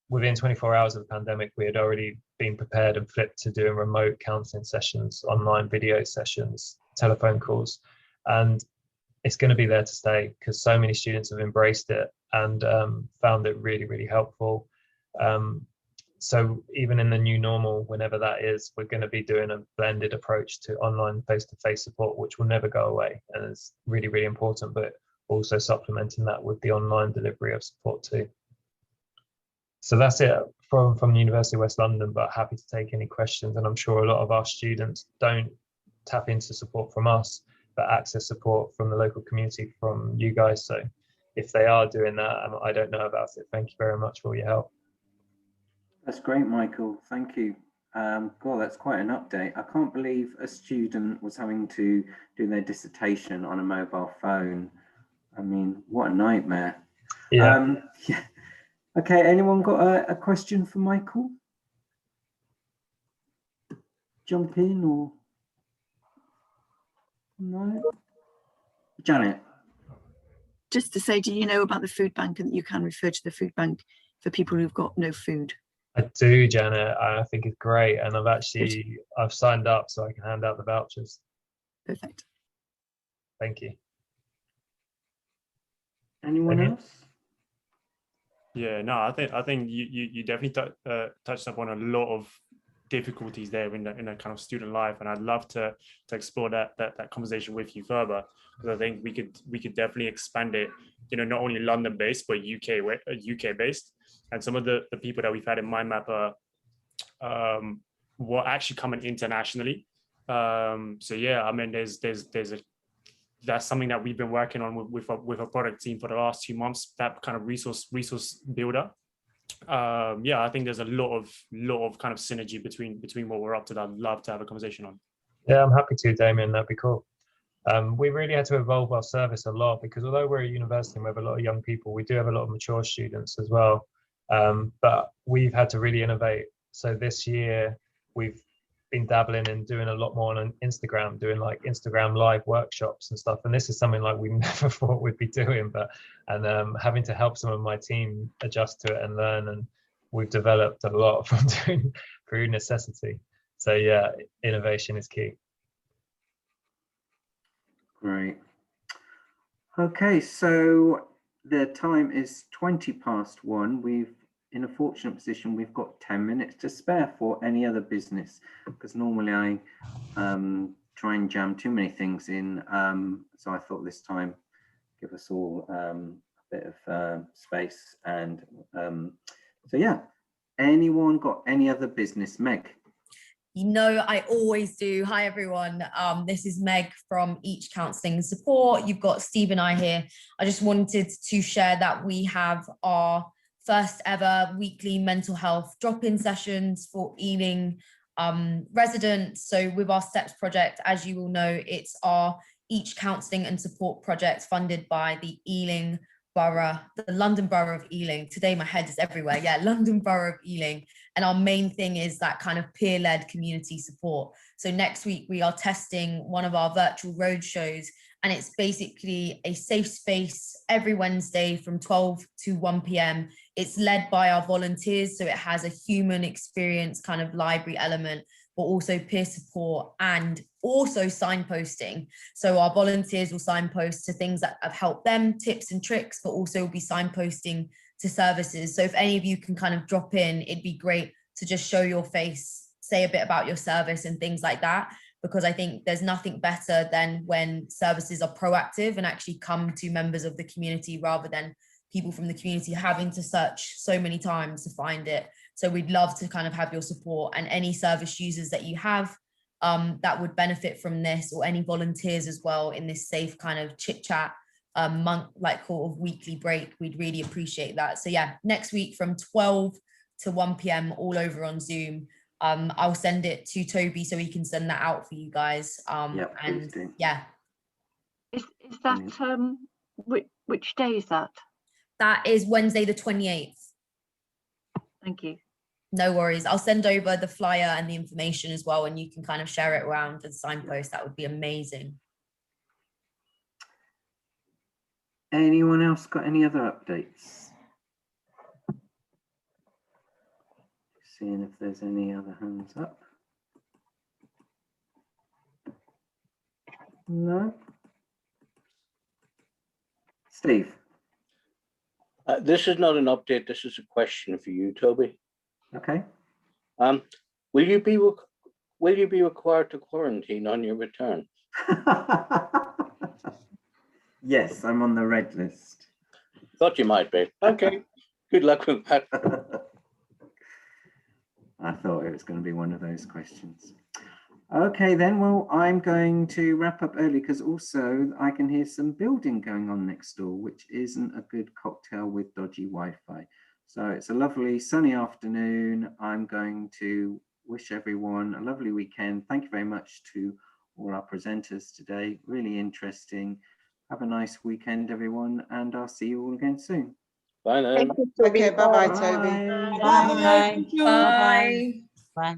Within 24 hours of the pandemic, we had already been prepared and flipped to doing remote counselling sessions, online video sessions, telephone calls, and it's going to be there to stay, because so many students have embraced it and found it really, really helpful. So even in the new normal, whenever that is, we're going to be doing a blended approach to online face-to-face support, which will never go away, and it's really, really important, but also supplementing that with the online delivery of support too. So that's it from the University of West London, but happy to take any questions. And I'm sure a lot of our students don't tap into support from us, but access support from the local community from you guys. So if they are doing that, I don't know about it. Thank you very much for all your help. That's great, Michael. Thank you. God, that's quite an update. I can't believe a student was having to do their dissertation on a mobile phone. I mean, what a nightmare. Yeah. Yeah. Okay, anyone got a question for Michael? Jump in or no? Janet. Just to say, do you know about the food bank, and that you can refer to the food bank for people who've got no food? I do, Janet. I think it's great, and I've signed up so I can hand out the vouchers. Perfect. Thank you. Anyone else? Yeah, no, I think you definitely touched upon a lot of difficulties there in a kind of student life, and I'd love to explore that conversation with you further, because I think we could definitely expand it, not only London based but UK based, and some of the people that we've had in MindMapper were actually coming internationally. So yeah, I mean, that's something that we've been working on with our product team for the last 2 months, that kind of resource builder. yeah, I think there's a lot of kind of synergy between what we're up to that I'd love to have a conversation on. Yeah, I'm happy to, Damien. That'd be cool. We really had to evolve our service a lot because although we're a university and we have a lot of young people, we do have a lot of mature students as well. But we've had to really innovate. So this year we've been dabbling and doing a lot more on Instagram, doing like Instagram live workshops and stuff. And this is something like we never thought we'd be doing, and having to help some of my team adjust to it and learn. And we've developed a lot from doing through necessity. So yeah, innovation is key. Great. Okay, so the time is 1:20. We've in a fortunate position, we've got 10 minutes to spare for any other business, because normally I try and jam too many things in. So I thought this time give us all a bit of space. And so yeah, anyone got any other business? Meg? You know, I always do. Hi, everyone. This is Meg from Each Counselling and Support. You've got Steve and I here. I just wanted to share that we have our first ever weekly mental health drop-in sessions for Ealing residents. So with our STEPS project, as you all know, it's our Each Counselling and Support project funded by the Ealing Borough, the London Borough of Ealing. Today my head is everywhere. Yeah, London Borough of Ealing. And our main thing is that kind of peer-led community support. So next week we are testing one of our virtual road shows, and it's basically a safe space every Wednesday from 12 to 1 p.m. It's led by our volunteers, so it has a human experience kind of library element, but also peer support and also signposting. So our volunteers will signpost to things that have helped them, tips and tricks, but also will be signposting to services. So if any of you can kind of drop in, it'd be great to just show your face, say a bit about your service and things like that, because I think there's nothing better than when services are proactive and actually come to members of the community rather than people from the community having to search so many times to find it. So we'd love to kind of have your support, and any service users that you have that would benefit from this, or any volunteers as well in this safe kind of chit chat like sort of weekly break. We'd really appreciate that. So yeah, next week from 12 to 1 p.m. all over on Zoom. I'll send it to Toby so he can send that out for you guys. Yep, and do. Yeah. Is that which day is that? That is Wednesday the 28th. Thank you. No worries. I'll send over the flyer and the information as well, and you can kind of share it around and signpost. That would be amazing. Anyone else got any other updates? Seeing if there's any other hands up. No. Steve? This is not an update. This is a question for you, Toby. Okay. Will you be required to quarantine on your return? Yes, I'm on the red list. Thought you might be. Okay. Good luck with that. I thought it was going to be one of those questions. Okay, then, well, I'm going to wrap up early because also I can hear some building going on next door, which isn't a good cocktail with dodgy Wi-Fi. So it's a lovely sunny afternoon. I'm going to wish everyone a lovely weekend. Thank you very much to all our presenters today. Really interesting. Have a nice weekend, everyone, and I'll see you all again soon. Bye now. Okay, bye-bye, Toby. Bye. Bye. Bye. Bye.